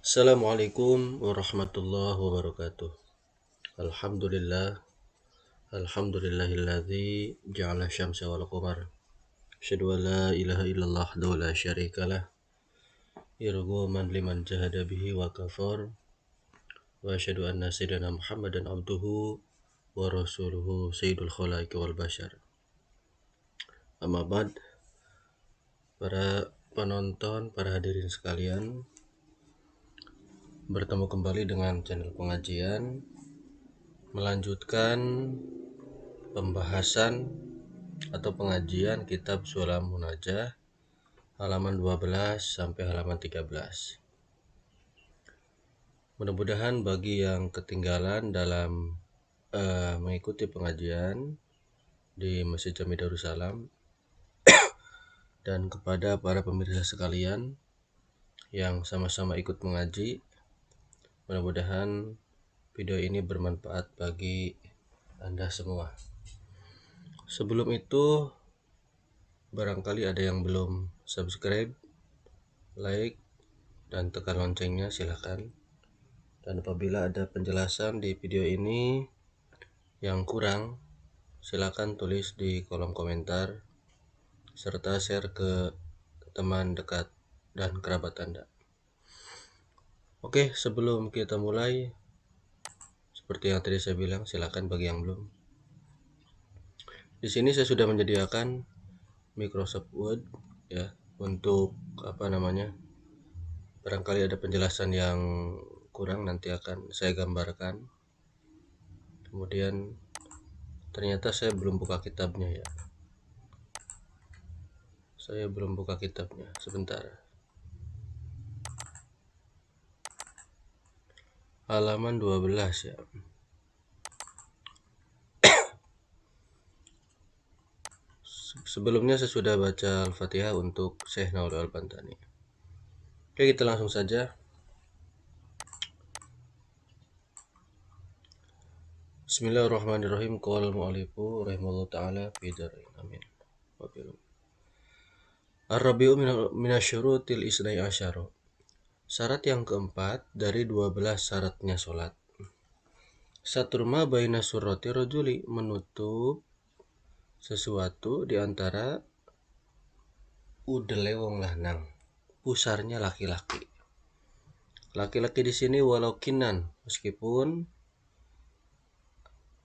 Assalamualaikum warahmatullahi wabarakatuh. Alhamdulillah, alhamdulillahilladzi ja'ala syamsa wal qamar. Asyhadu an la ilaha illallah wa la syarikalah. Irghaman liman jahada bihi wa kafar. Wa asyhadu anna sayyidina Muhammadan abduhu wa rasuluhu sayyidul khalaiqi wal bashar. Amma ba'd, para penonton, para hadirin sekalian, bertemu kembali dengan channel pengajian melanjutkan pembahasan atau pengajian kitab Sulam Munajah halaman 12 sampai halaman 13. Mudah-mudahan bagi yang ketinggalan dalam mengikuti pengajian di Masjid Jami Darussalam dan kepada para pemirsa sekalian yang sama-sama ikut mengaji, mudah-mudahan video ini bermanfaat bagi Anda semua. Sebelum itu, barangkali ada yang belum subscribe, like, dan tekan loncengnya silahkan. Dan apabila ada penjelasan di video ini yang kurang, silahkan tulis di kolom komentar serta share ke teman dekat dan kerabat Anda. Oke, sebelum kita mulai, seperti yang tadi saya bilang, silahkan bagi yang belum. Di sini saya sudah menyediakan Microsoft Word ya untuk barangkali ada penjelasan yang kurang nanti akan saya gambarkan. Kemudian ternyata saya belum buka kitabnya ya. Saya belum buka kitabnya, sebentar. Halaman 12 ya. Sebelumnya saya sudah baca Al-Fatihah untuk Syekh Nawawi Al-Bantani. Oke, kita langsung saja. Bismillahirrahmanirrahim. Qala al-mu'allifu rahimallahu ta'ala fi darin. Amin. Ar-rabi'u minasyurutil isnai asyara. Syarat yang keempat dari 12 syaratnya sholat. Saturma baina surrati rajuli, menutup sesuatu di antara udele wong lanang, pusarnya laki-laki. Laki-laki di sini walau kinan, meskipun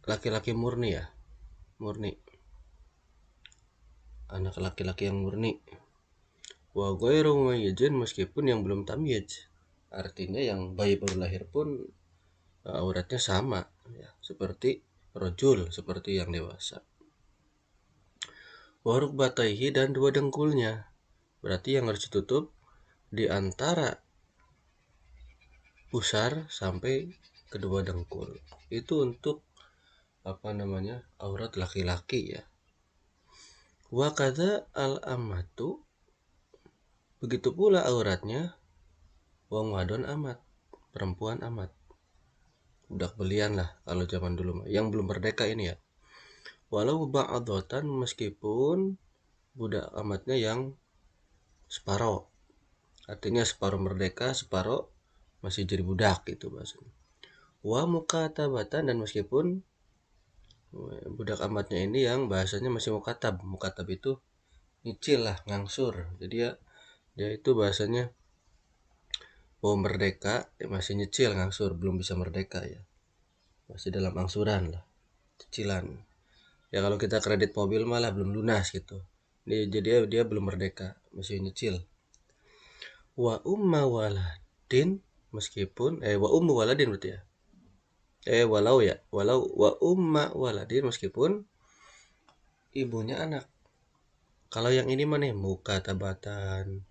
laki-laki murni ya, murni. Anak laki-laki yang murni. Wa ghairu mumayyizin, meskipun yang belum tamyiz. Artinya yang bayi baru lahir pun auratnya sama ya, seperti rajul, seperti yang dewasa. Wa rukbataihi, dan dua dengkulnya. Berarti yang harus ditutup di antara pusar sampai kedua dengkul. Itu untuk aurat laki-laki ya. Wa kadza al-amatu, begitu pula auratnya wong wadon amat, perempuan amat. Budak belian lah kalau zaman dulu mah, yang belum merdeka ini ya. Walau ba'datan, meskipun budak amatnya yang separuh. Artinya separuh merdeka, separuh masih jadi budak gitu bahasanya. Wa mukatabatan, dan meskipun budak amatnya ini yang bahasanya masih mukatab. Mukatab itu nyicil lah, ngangsur. Jadi dia itu bahasanya mau merdeka masih nyicil, ngangsur, belum bisa merdeka ya. Masih dalam angsuran lah, cicilan. Ya kalau kita kredit mobil malah belum lunas gitu. Jadi dia belum merdeka, masih nyicil. Wa umma waladin, meskipun wa ummu waladin berarti ya. Walau wa umma waladin, meskipun ibunya anak. Kalau yang ini mana mukatabatan,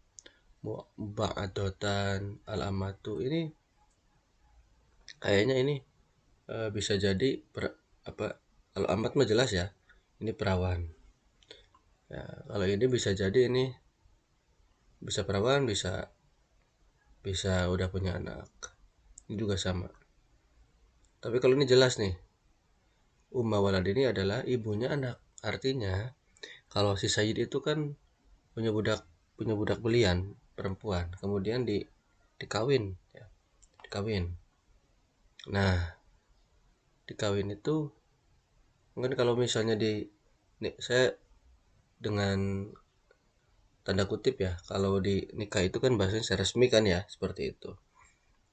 ba'adotan, al-amatu, ini kayaknya ini bisa jadi kalau amat mah jelas ya, ini perawan. Ya, kalau ini bisa jadi ini bisa perawan, bisa udah punya anak. Ini juga sama. Tapi kalau ini jelas nih, umma walad ini adalah ibunya anak. Artinya kalau si Sayyid itu kan punya budak belian perempuan, kemudian dikawin ya. kawin. Nah, di kawin itu mungkin kalau misalnya saya dengan tanda kutip ya, kalau di nikah itu kan bahasanya saya resmi kan ya, seperti itu.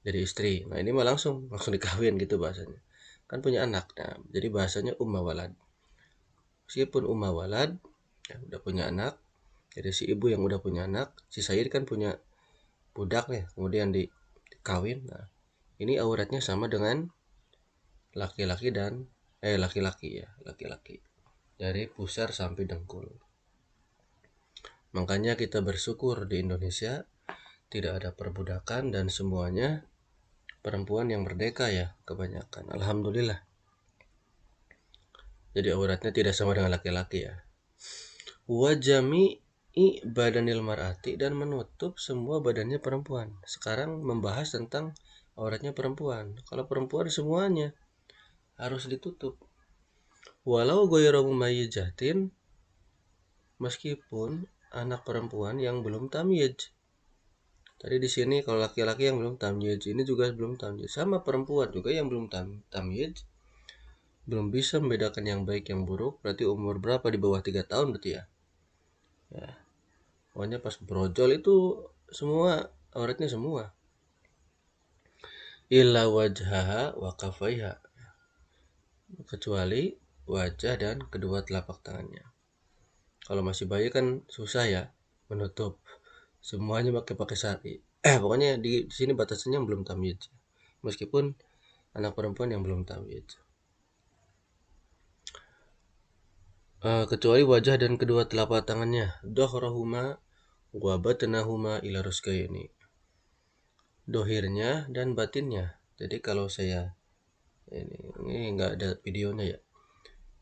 Jadi istri. Nah, ini mah langsung dikawin gitu bahasanya. Kan punya anak. Nah, jadi bahasanya umma walad. Meskipun umma walad ya, udah punya anak, jadi si ibu yang udah punya anak, si Said kan punya budak ya, kemudian dikawin. Nah, ini auratnya sama dengan laki-laki laki-laki ya, laki-laki. Dari pusar sampai dengkul. Makanya kita bersyukur di Indonesia tidak ada perbudakan dan semuanya perempuan yang merdeka ya kebanyakan. Alhamdulillah. Jadi auratnya tidak sama dengan laki-laki ya. Wajami'i badanil mar'ati dan menutup semua badannya perempuan. Sekarang membahas tentang auratnya perempuan. Kalau perempuan semuanya harus ditutup. Walau ghairu mumayyizatin, meskipun anak perempuan yang belum tamyiz. Tadi di sini kalau laki-laki yang belum tamyiz, ini juga belum tamyiz. Sama perempuan juga yang belum tamyiz, belum bisa membedakan yang baik yang buruk. Berarti umur berapa, di bawah 3 tahun berarti ya. Ya. Pokoknya pas brojol itu semua auratnya semua. Illa wajhaha wa kafaiha, kecuali wajah dan kedua telapak tangannya. Kalau masih bayi kan susah ya menutup semuanya pakai sari. Pokoknya di sini batasannya belum tamyiz. Meskipun anak perempuan yang belum tamyiz. Kecuali wajah dan kedua telapak tangannya. Dhahrahuma wa batnahuma ila ruskaini. Dohirnya dan batinnya. Jadi kalau saya ini nggak ada videonya ya.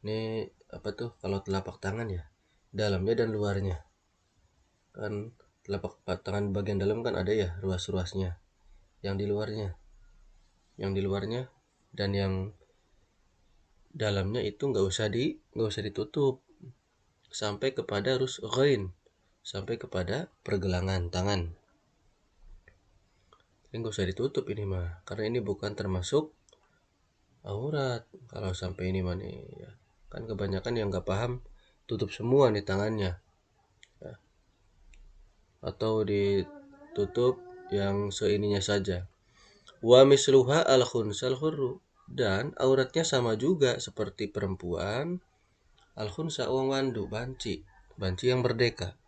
Ini apa tuh kalau telapak tangan ya, dalamnya dan luarnya. Kan telapak tangan bagian dalam kan ada ya ruas-ruasnya. Yang di luarnya dan yang dalamnya itu nggak usah ditutup sampai kepada rusghain, sampai kepada pergelangan tangan. Ini nggak usah ditutup ini mah, karena ini bukan termasuk aurat. Kalau sampai ini mah nih ya. Kan kebanyakan yang nggak paham tutup semua nih tangannya ya. Atau ditutup yang seininya saja. Wa misluha al khunsal hurru, dan auratnya sama juga seperti perempuan. Al khunsa uang wandu, banci yang merdeka.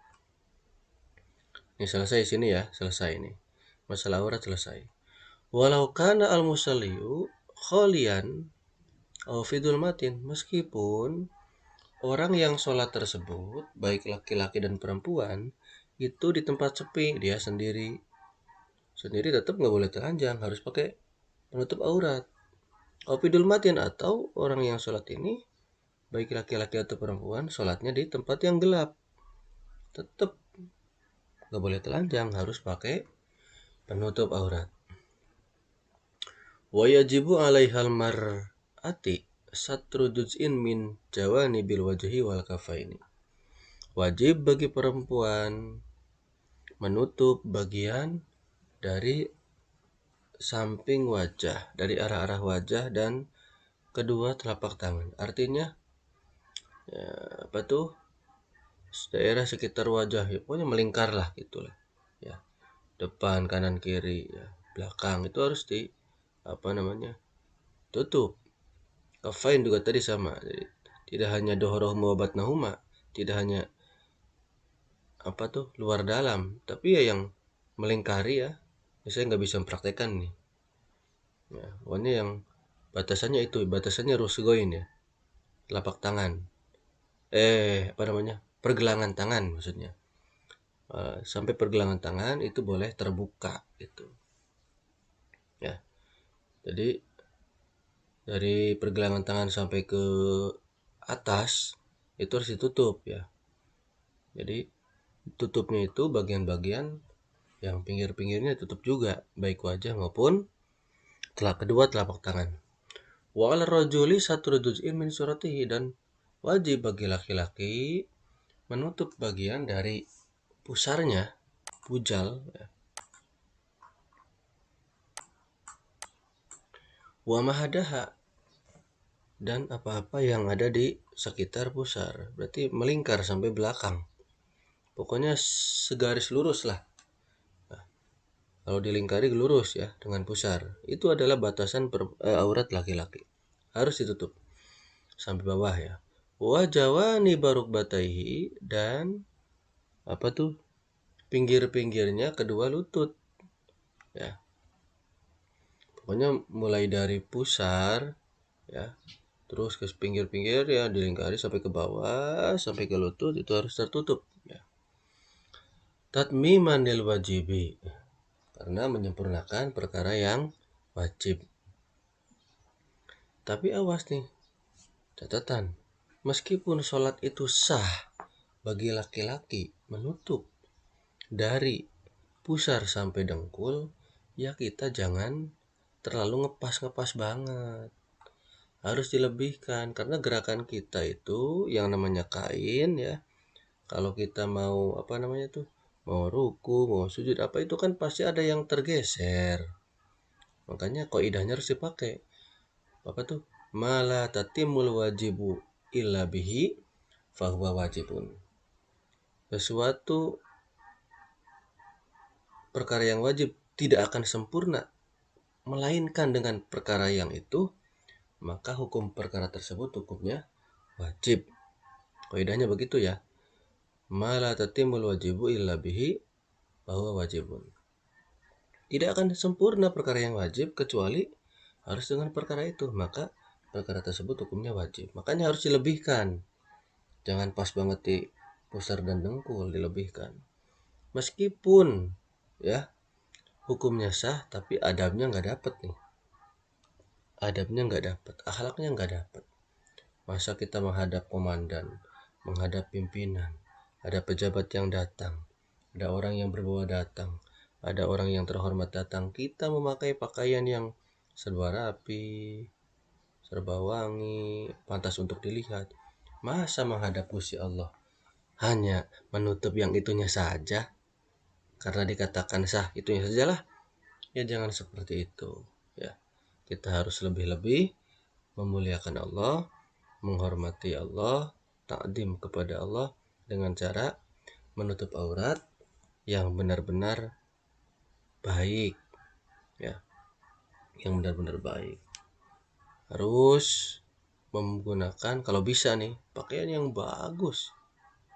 Ini selesai sini ya, selesai ini. Masalah aurat selesai. Walau kana al musalliu kholian au fidul matin, meskipun orang yang sholat tersebut, baik laki-laki dan perempuan, itu di tempat sepi, dia sendiri tetap nggak boleh telanjang, harus pakai penutup aurat. Opidul matin, atau orang yang sholat ini, baik laki-laki atau perempuan, sholatnya di tempat yang gelap, tetap nggak boleh telanjang, harus pakai penutup aurat. Wa yajibu alaihal mar'ati satru juz'in min jawanibil wajhi wal kafaini. Wajib bagi perempuan menutup bagian dari samping wajah, dari arah-arah wajah dan kedua telapak tangan. Artinya ya, apa tuh, daerah sekitar wajah ya, pokoknya melingkar lah gitulah ya, depan kanan kiri ya, belakang itu harus tutup. Kafain juga tadi sama. Jadi, tidak hanya dohrohuma wa batnahuma, tidak hanya luar dalam, tapi ya yang melingkari ya. Saya nggak bisa mempraktekkan nih ya, pokoknya yang batasannya rusgoin ya, telapak tangan, pergelangan tangan maksudnya. Sampai pergelangan tangan itu boleh terbuka gitu ya. Jadi dari pergelangan tangan sampai ke atas itu harus ditutup ya. Jadi tutupnya itu bagian-bagian yang pinggir-pinggirnya tutup juga, baik wajah maupun kedua telapak tangan. Wa 'alal rajuli satru juz'in min suratihi, dan wajib bagi laki-laki menutup bagian dari pusarnya, pujal ya. wa mahadaha, dan apa-apa yang ada di sekitar pusar. Berarti melingkar sampai belakang. Pokoknya segaris lurus lah. Kalau dilingkari lurus ya dengan pusar. Itu adalah batasan aurat laki-laki. Harus ditutup sampai bawah ya. Wa jawani baruk bataihi, dan apa tuh? Pinggir-pinggirnya kedua lutut ya. Pokoknya mulai dari pusar ya, terus ke pinggir-pinggir ya, dilingkari sampai ke bawah, sampai ke lutut, itu harus tertutup ya. Tatmiman lil wajibi, karena menyempurnakan perkara yang wajib. Tapi awas nih, catatan, meskipun sholat itu sah bagi laki-laki menutup dari pusar sampai dengkul, ya kita jangan terlalu ngepas-ngepas banget. Harus dilebihkan, karena gerakan kita itu yang namanya kain ya. Kalau kita mau apa namanya tuh, mau ruku, mau sujud apa itu kan pasti ada yang tergeser. Makanya kaidahnya harus dipakai. Apa tuh? Mala tatimul wajibu illa bihi fahuwa wajibun. Sesuatu perkara yang wajib tidak akan sempurna melainkan dengan perkara yang itu, maka hukum perkara tersebut hukumnya wajib. Kaidahnya begitu ya. Mala tatimul wajibu illa bihi bahwa wajibun. Tidak akan sempurna perkara yang wajib kecuali harus dengan perkara itu, maka perkara tersebut hukumnya wajib. Makanya harus dilebihkan. Jangan pas banget di pusar dan dengkul, dilebihkan. Meskipun ya hukumnya sah, tapi adabnya nggak dapet nih. Adabnya nggak dapet, akhlaknya nggak dapet. Masa kita menghadap komandan, menghadap pimpinan, ada pejabat yang datang, ada orang yang berbawa datang, ada orang yang terhormat datang, kita memakai pakaian yang serba rapi, serba wangi, pantas untuk dilihat. Masa menghadap Gusti Allah hanya menutup yang itunya saja karena dikatakan sah itunya sajalah? Ya jangan seperti itu ya. Kita harus lebih-lebih memuliakan Allah, menghormati Allah, takdim kepada Allah dengan cara menutup aurat yang benar-benar baik ya, yang benar-benar baik. Harus menggunakan kalau bisa nih pakaian yang bagus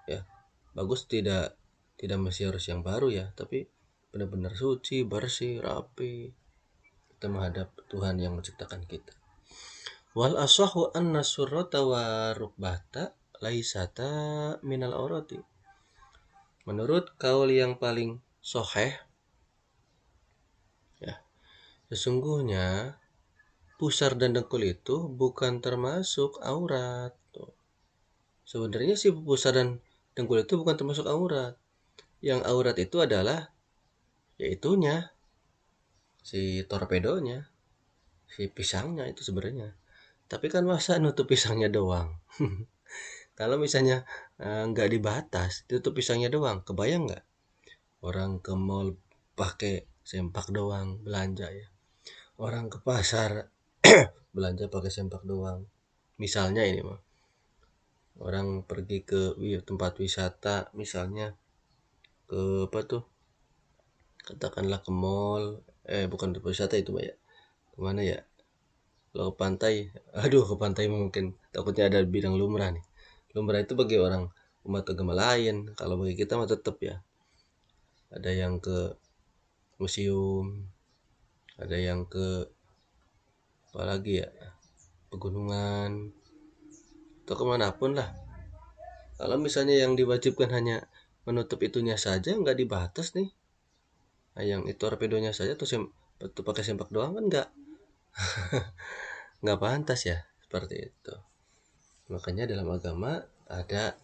ya. Bagus tidak mesti harus yang baru ya, tapi benar-benar suci, bersih, rapi. Kita menghadap Tuhan yang menciptakan kita. Wal aswahu anna surrata wa rukbata laisata minal aurati. Menurut kaul yang paling soheh ya, sesungguhnya pusar dan dengkul itu bukan termasuk aurat. Sebenarnya sih pusar dan dengkul itu bukan termasuk aurat. Yang aurat itu adalah yaitunya, si torpedonya, si pisangnya itu sebenarnya. Tapi kan masa nutup pisangnya doang. Kalau misalnya nggak dibatas, tutup pisangnya doang, kebayang nggak? Orang ke mall pakai sempak doang belanja ya. Orang ke pasar belanja pakai sempak doang. Misalnya ini mah, orang pergi ke tempat wisata, misalnya ke apa tuh? Katakanlah ke mall, bukan tempat wisata itu mah ya. Kemana ya? Kalau ke pantai, aduh ke pantai mungkin takutnya ada bidang lumrah nih. Lumrah itu bagi orang umat agama lain, kalau bagi kita mah tetap ya. Ada yang ke museum, ada yang ke apa lagi ya, pegunungan, atau kemanapun lah. Kalau misalnya yang diwajibkan hanya menutup itunya saja, nggak dibatas nih. Nah, yang itu torpedonya saja tuh pakai sempak doang kan nggak pantas ya seperti itu. Makanya dalam agama ada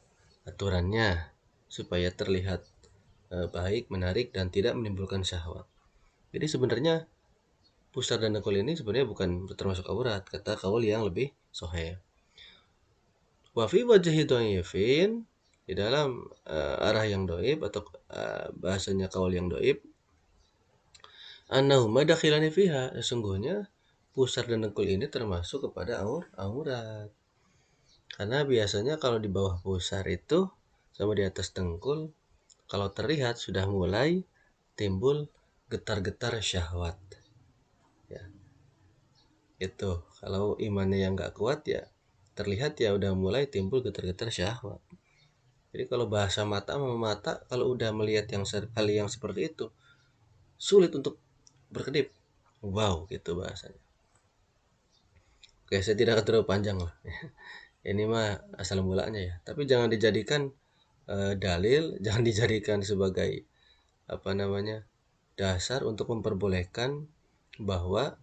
aturannya supaya terlihat baik, menarik, dan tidak menimbulkan syahwat. Jadi sebenarnya pusar dan dengkul ini sebenarnya bukan termasuk aurat, kata kaul yang lebih soheh. Wa fi wajhi dhaifin, di dalam arah yang dhaif atau bahasanya kaul yang dhaif, annahu madakhilani fiha, sesungguhnya pusar dan dengkul ini termasuk kepada aurat. Karena biasanya kalau di bawah pusar itu sama di atas dengkul, kalau terlihat sudah mulai timbul getar-getar syahwat. Ya, itu. Kalau imannya yang nggak kuat ya terlihat ya udah mulai timbul getar-getar syahwat. Jadi kalau bahasa mata sama mata, kalau udah melihat hal yang seperti itu, sulit untuk berkedip. Wow, gitu bahasanya. Oke, saya tidak akan terlalu panjang lah. Ini mah asal mulanya ya. Tapi jangan dijadikan dalil, jangan dijadikan sebagai apa namanya dasar untuk memperbolehkan bahwa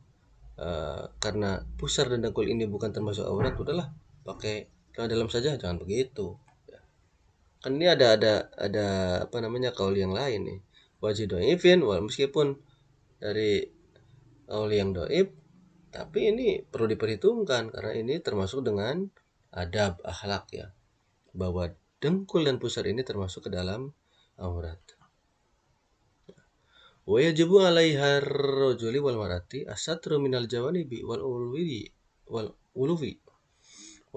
karena pusar dan dengkul ini bukan termasuk aurat, udahlah pakai celana dalam saja, jangan begitu. Kan ini ada apa namanya kaul yang lain nih. Wajib doifin, meskipun dari kaul yang doib, tapi ini perlu diperhitungkan karena ini termasuk dengan adab akhlak ya, bahwa dengkul dan pusar ini termasuk ke dalam aurat. Wa yajibu 'alaiha ar-rajuli wal mar'ati as-satru minal jawanibi wal uluwi.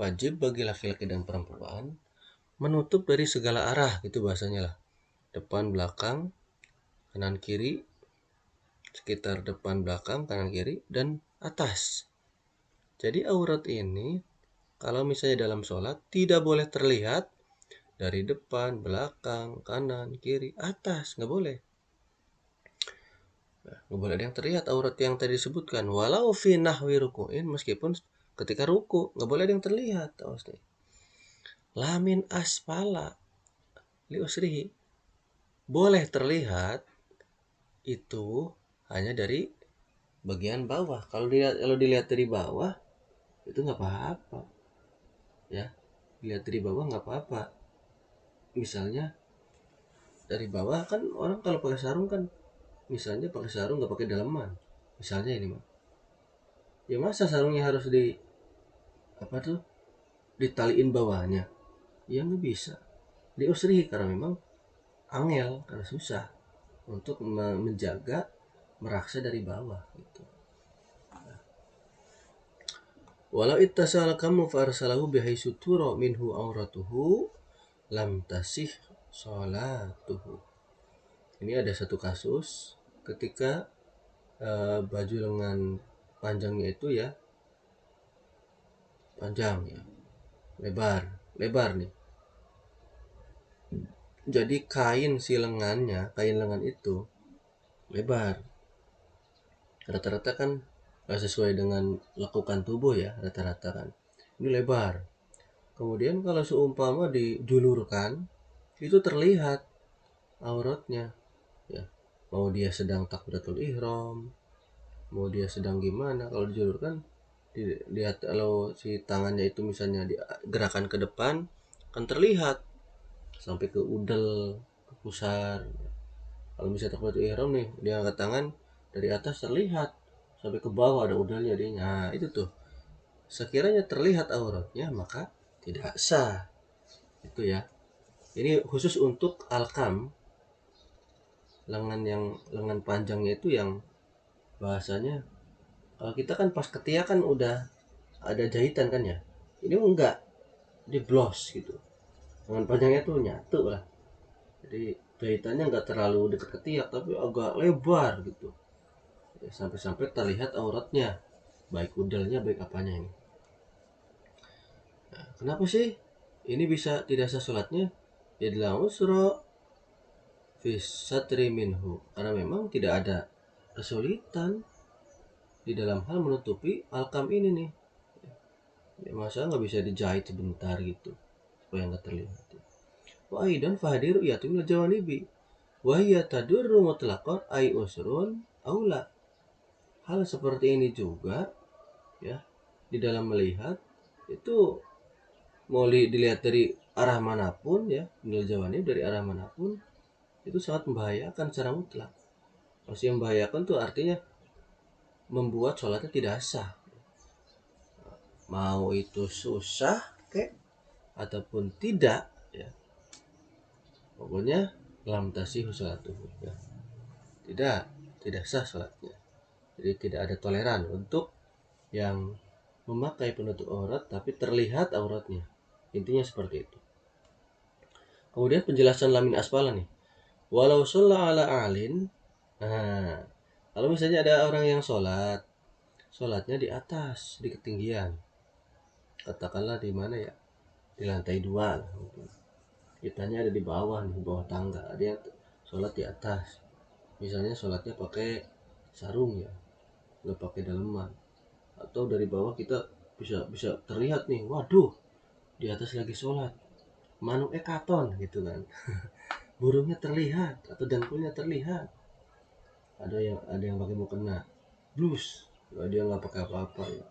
Wajib bagi laki-laki dan perempuan menutup dari segala arah, gitu bahasanya lah. Depan, belakang, kanan kiri, sekitar depan, belakang, kanan kiri, dan atas. Jadi aurat ini kalau misalnya dalam sholat tidak boleh terlihat dari depan, belakang, kanan, kiri, atas, nggak boleh. Nggak boleh ada yang terlihat aurat yang tadi disebutkan. Walau fi nahwi ruku'in, meskipun ketika ruku nggak boleh ada yang terlihat. Awas nih. Lamin asfala li usrihi, boleh terlihat itu hanya dari bagian bawah. Kalau dilihat dari bawah itu nggak apa-apa ya, dilihat dari bawah nggak apa-apa. Misalnya dari bawah kan orang kalau pakai sarung kan, misalnya pakai sarung nggak pakai daleman, misalnya ini mah ya, masa sarungnya harus di apa tuh ditaliin bawahnya, ya nggak bisa. Diusri karena memang angel, karena susah untuk menjaga meraksa dari bawah gitu. Walau ittasala kamu farsalahu bihaisu turo minhu auratuhu lam tasih sholatuhu. Ini ada satu kasus ketika baju lengan panjangnya itu ya, panjang ya, lebar nih. Jadi kain kain lengan itu lebar. Rata-rata kan sesuai dengan lekukan tubuh ya, rata-rata kan. Ini lebar. Kemudian kalau seumpama dijulurkan, itu terlihat auratnya ya. Mau dia sedang takbiratul ihram, mau dia sedang gimana, kalau dijulurkan lihat, kalau si tangannya itu misalnya digerakkan ke depan kan terlihat sampai ke udel, ke pusar. Kalau misalnya takbiratul ihram nih, dia angkat tangan dari atas terlihat sampai ke bawah ada udelnya dia. Nah, itu tuh. Sekiranya terlihat auratnya maka tidak sah. Itu ya. Ini khusus untuk alkam, lengan panjangnya itu yang bahasanya, kalau kita kan pas ketiak kan udah ada jahitan kan ya. Ini enggak, di blos gitu. Lengan panjangnya tuh nyatu lah. Jadi jahitannya enggak terlalu dekat ketiak tapi agak lebar gitu. Ya, sampai-sampai terlihat auratnya, baik udelnya baik apanya ini. Nah, kenapa sih ini bisa tidak sah sholatnya? Ya dalam usra fisatri minhu, karena memang tidak ada kesulitan di dalam hal menutupi alkam ini nih ya, masa nggak bisa dijahit sebentar gitu supaya nggak terlihat. Wa aidan fahadiru yatu min jawanibi wa hiya tadurru mutlaqan ay usrun aula. Hal seperti ini juga ya, di dalam melihat itu mau dilihat dari arah manapun ya, minal jawanib dari arah manapun itu sangat membahayakan secara mutlak. Maksudnya membahayakan tuh artinya membuat sholatnya tidak sah, mau itu susah kek ataupun tidak ya, pokoknya lam tasih sholatuhu ya, tidak sah sholatnya. Jadi tidak ada toleran untuk yang memakai penutup aurat tapi terlihat auratnya. Intinya seperti itu. Kemudian penjelasan lamin asfala nih. Walau sholla ala alin. Nah, kalau misalnya ada orang yang sholatnya di atas, di ketinggian. Katakanlah di mana ya? Di lantai 2 lah. Kitanya ada di bawah nih, di bawah tangga. Dia sholat di atas. Misalnya sholatnya pakai sarung ya, nggak pakai daleman. Atau dari bawah kita bisa terlihat nih, waduh, di atas lagi sholat. Manuk katon gitu kan. Burungnya terlihat atau dengkulnya terlihat. Ada yang pakai mukena blus, dia nggak pakai apa-apa ya.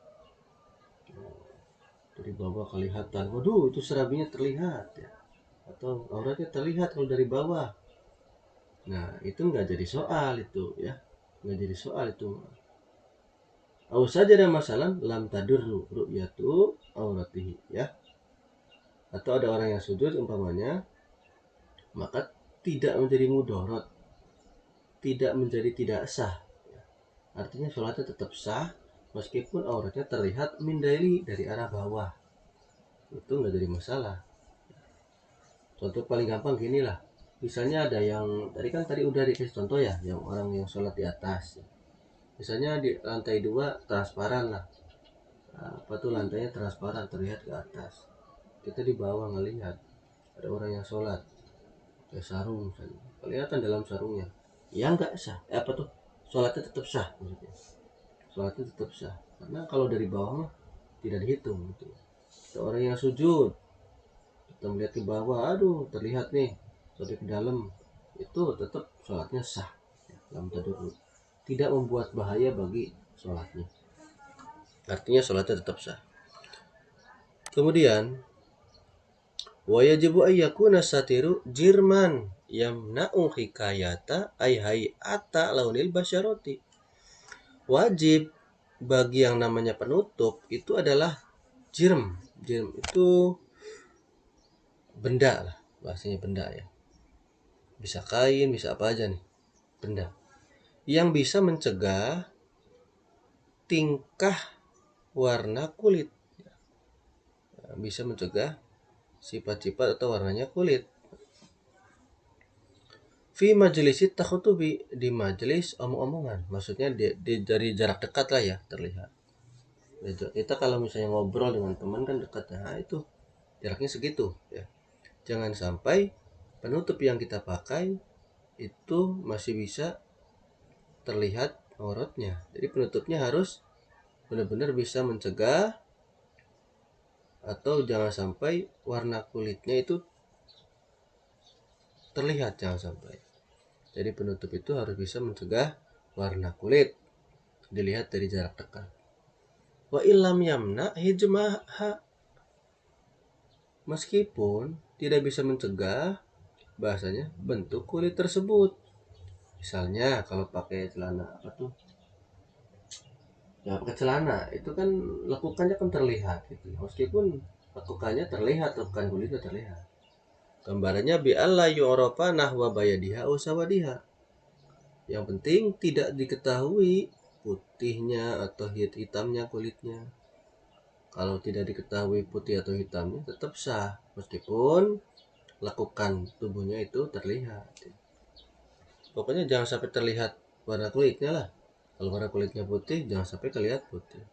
Dari bawah kelihatan, waduh itu serabinya terlihat ya, atau auratnya terlihat kalau dari bawah. Nah itu nggak jadi soal itu ya, nggak jadi soal itu. Au saja ada masalah lam tadurru ru'yatu auratihi ya. Atau ada orang yang sujud umpamanya, maka tidak menjadi mudorot, tidak menjadi tidak sah. Artinya sholatnya tetap sah meskipun auratnya terlihat dari arah bawah. Itu nggak jadi masalah. Contoh paling gampang gini lah. Misalnya ada yang tadi udah dikasih contoh ya, yang orang yang sholat di atas. Misalnya di lantai 2 transparan lah. Apa tuh lantainya transparan terlihat ke atas. Kita di bawah ngelihat ada orang yang sholat pakai sarung misalnya. Kelihatan dalam sarungnya. Ya nggak sah. Apa tuh? Sholatnya tetap sah maksudnya. Sholatnya tetap sah. Karena kalau dari bawah mah tidak dihitung gitu. Ada orang yang sujud, kita melihat ke bawah, aduh terlihat nih sampai ke dalam, itu tetap sholatnya sah ya, dalam tadarruk, tidak membuat bahaya bagi sholatnya, artinya sholatnya tetap sah. Kemudian wajibu ayyakuna satiru jirman yamna'u hikayata ay hayata launil basyaroti. Wajib bagi yang namanya penutup itu adalah jirm itu benda lah, bahasanya benda ya, bisa kain, bisa apa aja nih, benda yang bisa mencegah tingkah warna kulit, bisa mencegah sifat-sifat atau warnanya kulit. Fi majlisit takhutubi, di majelis omong-omongan, maksudnya dari jarak dekat lah ya terlihat. Kita kalau misalnya ngobrol dengan teman kan dekat, nah itu jaraknya segitu ya. Jangan sampai penutup yang kita pakai itu masih bisa terlihat auratnya. Jadi penutupnya harus benar-benar bisa mencegah, atau jangan sampai warna kulitnya itu terlihat, jangan sampai. Jadi penutup itu harus bisa mencegah warna kulit dilihat dari jarak dekat. Wa illam yamna hijmaha, meskipun tidak bisa mencegah bahasanya bentuk kulit tersebut. Misalnya kalau pakai celana apa tuh? Ya pakai celana itu kan lekukannya kan terlihat gitu. Meskipun lekukannya terlihat, lekukan kulitnya terlihat. Gambarannya bi alla yu'rafa nahwa bayadiha usawadiha. Yang penting tidak diketahui putihnya atau hitamnya kulitnya. Kalau tidak diketahui putih atau hitamnya tetap sah meskipun lekukan tubuhnya itu terlihat. Pokoknya jangan sampai terlihat warna kulitnya lah. Kalau warna kulitnya putih jangan sampai terlihat putih.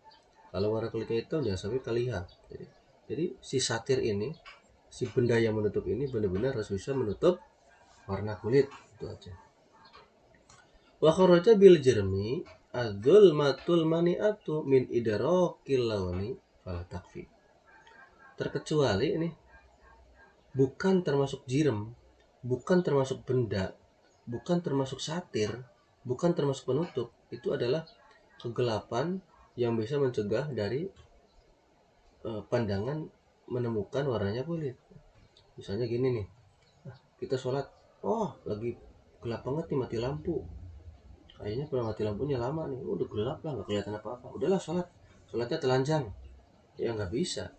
Kalau warna kulitnya hitam jangan sampai terlihat. Jadi si satir ini, si benda yang menutup ini benar-benar harus bisa menutup warna kulit, itu aja. Wa kharaja bil jermi adzul matul mani'atu min idrakil launi fala takfi. Terkecuali ini bukan termasuk jirem, bukan termasuk benda, bukan termasuk satir, bukan termasuk penutup, itu adalah kegelapan yang bisa mencegah dari pandangan menemukan warnanya kulit. Misalnya gini nih, kita sholat, oh lagi gelap banget nih, mati lampu, kayaknya kalau mati lampunya lama nih, udah gelap lah, nggak kelihatan apa-apa, udahlah sholatnya telanjang, ya nggak bisa.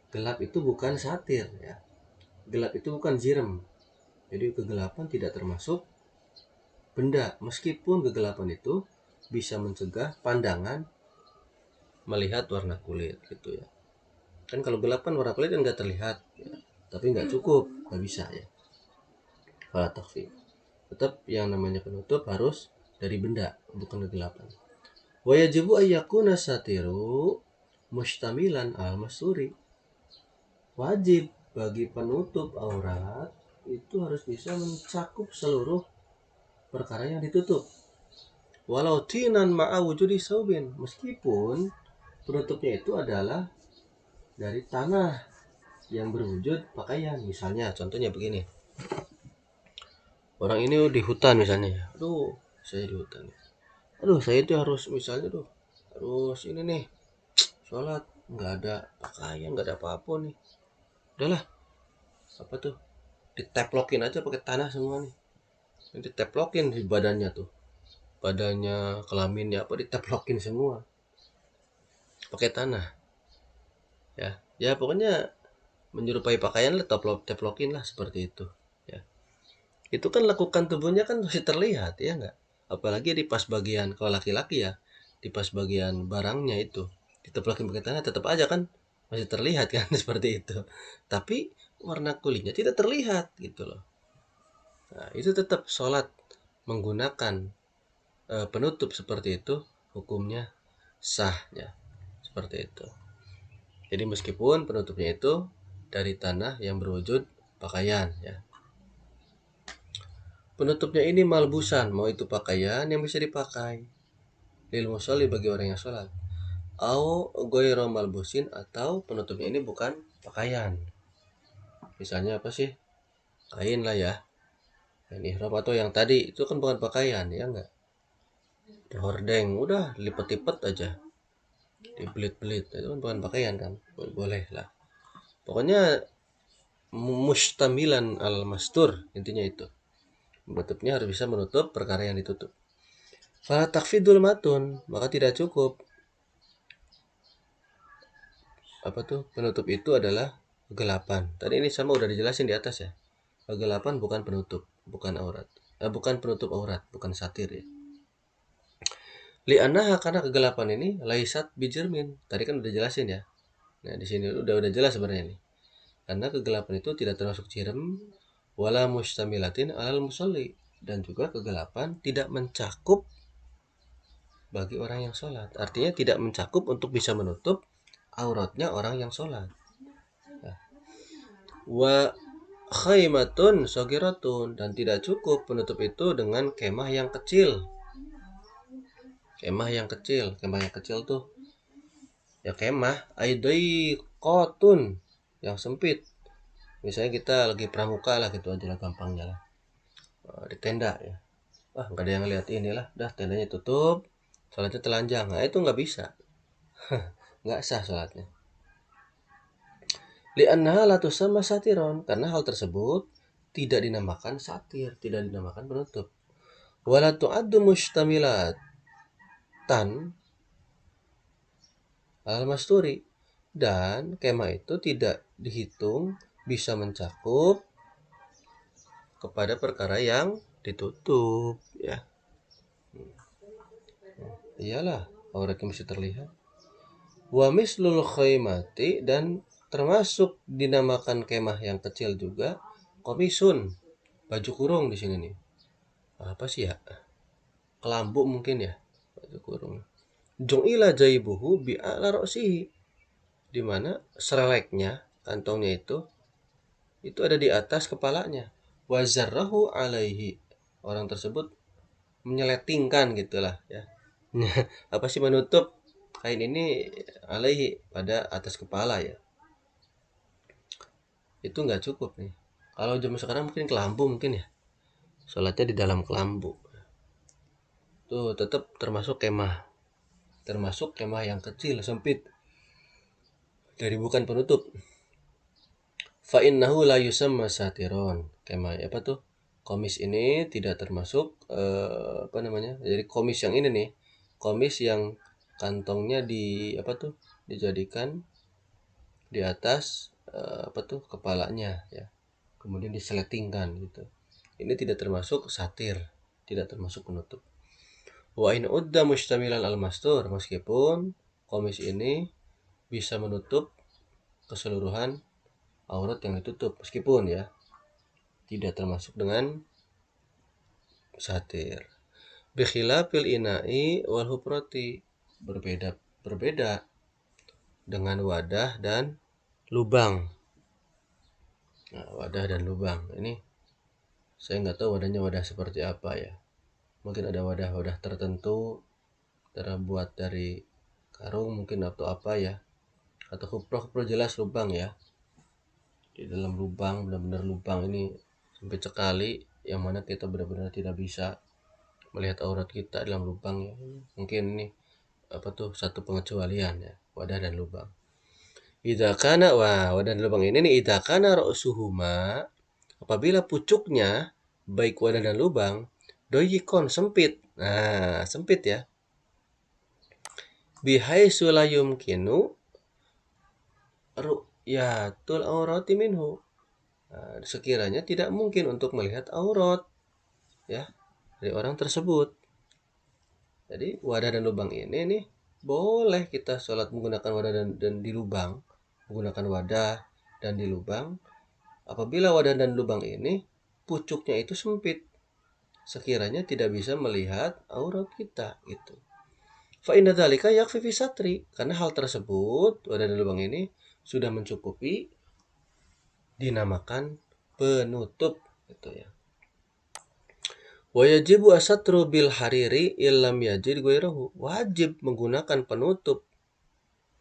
Gelap itu bukan satir ya, gelap itu bukan jirem. Jadi kegelapan tidak termasuk benda, meskipun kegelapan itu bisa mencegah pandangan melihat warna kulit gitu ya. Kan kalau gelap kan warna kulit kan nggak terlihat ya. Tapi nggak cukup, nggak bisa ya. Fala takhfi. Tetap yang namanya penutup harus dari benda, bukan kegelapan. Wa yajibu ayyakuna satiru mustamilan al masuri. Wajib bagi penutup aurat itu harus bisa mencakup seluruh perkara yang ditutup. Walau tinan ma'a wujudi saubin, meskipun penutupnya itu adalah dari tanah yang berwujud pakaian. Misalnya contohnya begini, orang ini di hutan misalnya, aduh saya di hutan, aduh saya itu harus misalnya tuh harus ini nih sholat, nggak ada pakaian, nggak ada apa-apa nih, udahlah apa tuh diteplokin aja pakai tanah semua nih, diteplokin di badannya tuh, badannya kelaminnya apa diteplokin semua pakai tanah ya, ya pokoknya menyerupai pakaian lah, teplokin lah seperti itu ya. Itu kan lakukan tubuhnya kan masih terlihat ya enggak, apalagi di pas bagian kalau laki-laki ya, di pas bagian barangnya itu diteplokin pakai tanah tetap aja kan masih terlihat kan seperti itu, tapi warna kulitnya tidak terlihat gitu loh. Nah, itu tetap sholat menggunakan penutup seperti itu hukumnya sah ya, seperti itu. Jadi meskipun penutupnya itu dari tanah yang berwujud pakaian ya. Penutupnya ini malbusan, mau itu pakaian yang bisa dipakai lil musolli bagi orang yang sholat, au goiro malbusin, atau penutupnya ini bukan pakaian. Misalnya apa sih? Kain lah ya. Kain ihram atau yang tadi itu kan bukan pakaian ya enggak? Hordeng udah lipet-lipet aja, dibelit-belit itu kan bukan pakaian kan? Boleh lah. Pokoknya mustamilan al mastur, intinya itu. Bentuknya harus bisa menutup perkara yang ditutup. Fala takfidul matun, maka tidak cukup apa tuh penutup itu adalah kegelapan. Tadi ini sama udah dijelasin di atas ya. Kegelapan bukan penutup, bukan aurat. Bukan penutup aurat, bukan satir ya. Li'annaha, karena kegelapan ini laisat bijirmin. Tadi kan udah jelasin ya. Nah, di sini udah jelas sebenarnya nih. Karena kegelapan itu tidak termasuk jirem wala mustamilatin alal musolli, dan juga kegelapan tidak mencakup bagi orang yang sholat. Artinya tidak mencakup untuk bisa menutup auratnya orang yang sholat. Wa khaymatun sogiratun, dan tidak cukup penutup itu dengan kemah yang kecil. Kemah yang kecil tuh ya kemah aidai kotun yang sempit. Misalnya kita lagi pramuka lah gitu aja lah gampangnya lah. Di tenda ya. Wah nggak ada yang lihat inilah, dah tendanya tutup, sholatnya telanjang. Nah itu nggak bisa, nggak sah sholatnya. Li'annaha la tusamma satiron, karena hal tersebut tidak dinamakan satir, tidak dinamakan penutup. Wala tu'addu mustamilatan al-masturi, dan kemah itu tidak dihitung bisa mencakup kepada perkara yang ditutup ya. Iyalah auratnya mesti terlihat. Wa mislul khaymati, dan termasuk dinamakan kemah yang kecil juga komisun, baju kurung di sini nih. Apa sih ya? Kelambu mungkin ya, baju kurung. Jung'ila jaibuhu bi'ala ro'sihi, di mana sereleknya, kantongnya itu ada di atas kepalanya. Wazarrahu alaihi, orang tersebut menyeletingkan gitulah ya. Apa sih menutup kain ini alaihi, pada atas kepala ya. Itu nggak cukup nih. Kalau zaman sekarang mungkin kelambu mungkin ya. Sholatnya di dalam kelambu. Tuh tetap termasuk kemah. Termasuk kemah yang kecil, sempit. Dari bukan penutup. Fa innahu la yusamma satiron. Kemah apa tuh? Komis ini tidak termasuk apa namanya? Jadi komis yang ini nih. Komis yang kantongnya di apa tuh? Dijadikan di atas apa tuh kepalanya ya. Kemudian diseletingkan gitu. Ini tidak termasuk satir, tidak termasuk penutup. Wa in udda mustamilan al-mastur, meskipun Komis ini bisa menutup keseluruhan aurat yang ditutup, meskipun ya tidak termasuk dengan satir. Bikhilafil ina'i wal huprati, berbeda dengan wadah dan lubang. Nah, wadah dan lubang ini saya nggak tahu wadahnya wadah seperti apa ya. Mungkin ada wadah-wadah tertentu terbuat dari karung mungkin atau apa ya, atau kupro jelas lubang ya. Di dalam lubang, benar-benar lubang ini sempit sekali, yang mana kita benar-benar tidak bisa melihat aurat kita dalam lubang ya. Mungkin ini satu pengecualian ya, wadah dan lubang. Idza kana wadah dan lubang ini nih, idza kana ra'suhuma, apabila pucuknya baik wadah dan lubang doyikon sempit. Nah, sempit ya. Bihaitsu la yumkinu ru'yatul aurati minhu. Nah, sekiranya tidak mungkin untuk melihat aurat ya dari orang tersebut. Jadi wadah dan lubang ini nih boleh kita sholat menggunakan wadah dan di lubang, menggunakan wadah dan di lubang apabila wadah dan lubang ini pucuknya itu sempit, sekiranya tidak bisa melihat aurat kita gitu. Fa inna dzalika yakfi fi satri, karena hal tersebut wadah dan lubang ini sudah mencukupi dinamakan penutup gitu ya. Wa yajibu asatru bil hariri illam yajid ghairahu, wajib menggunakan penutup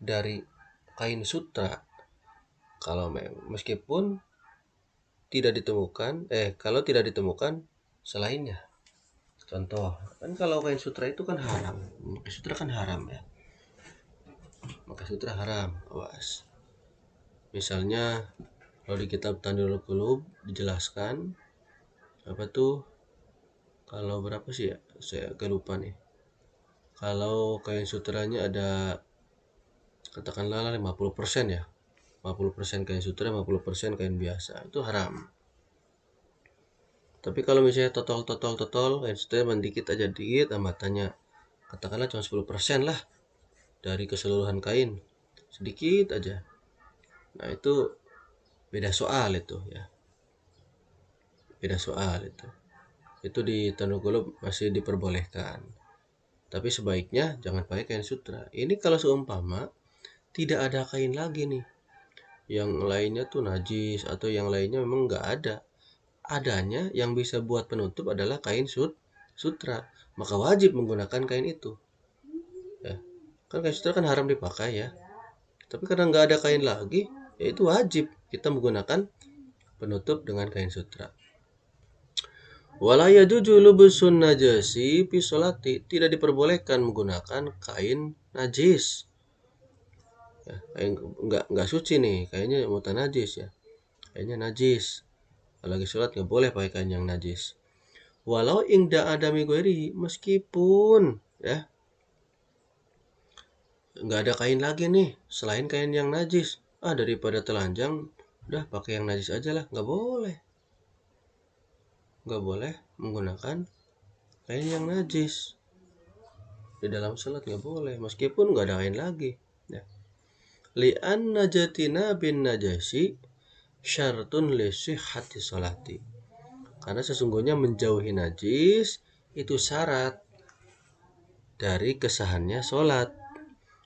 dari kain sutra kalau meskipun kalau tidak ditemukan selainnya. Contoh, kan kalau kain sutra itu kan haram. Kain sutra kan haram ya. Maka sutra haram, awas. Misalnya kalau di kitab Tanwirul Qulub dijelaskan kalau berapa sih ya? Saya agak lupa nih. Kalau kain sutranya ada katakanlah 50% ya. 50% kain sutra, 50% kain biasa. Itu haram. Tapi kalau misalnya totol kain sutra dikit aja dikit amatannya. Katakanlah cuma 10% lah dari keseluruhan kain. Sedikit aja. Nah, itu beda soal itu ya. Beda soal itu. Itu di Tanwirul Qulub masih diperbolehkan. Tapi sebaiknya jangan pakai kain sutra. Ini kalau seumpama tidak ada kain lagi nih, yang lainnya tuh najis atau yang lainnya memang nggak ada, adanya yang bisa buat penutup adalah kain sutra, maka wajib menggunakan kain itu ya. Kan kain sutra kan haram dipakai ya, tapi karena nggak ada kain lagi ya itu wajib kita menggunakan penutup dengan kain sutra. Wala yajuzu lubusun najasi fi sholati, tidak diperbolehkan menggunakan kain najis ya, kain nggak suci nih, kayaknya mutanajis ya, kayaknya najis. Lagi sholat nggak boleh pakai kain yang najis. Walau ingda adami ghairi, meskipun ya nggak ada kain lagi nih selain kain yang najis. Daripada telanjang, udah pakai yang najis aja lah. Nggak boleh menggunakan kain yang najis di dalam sholat, nggak boleh meskipun nggak ada kain lagi ya. Li'an najatina bin najasi syartun li sihhati sholati, karena sesungguhnya menjauhi najis itu syarat dari kesahannya sholat.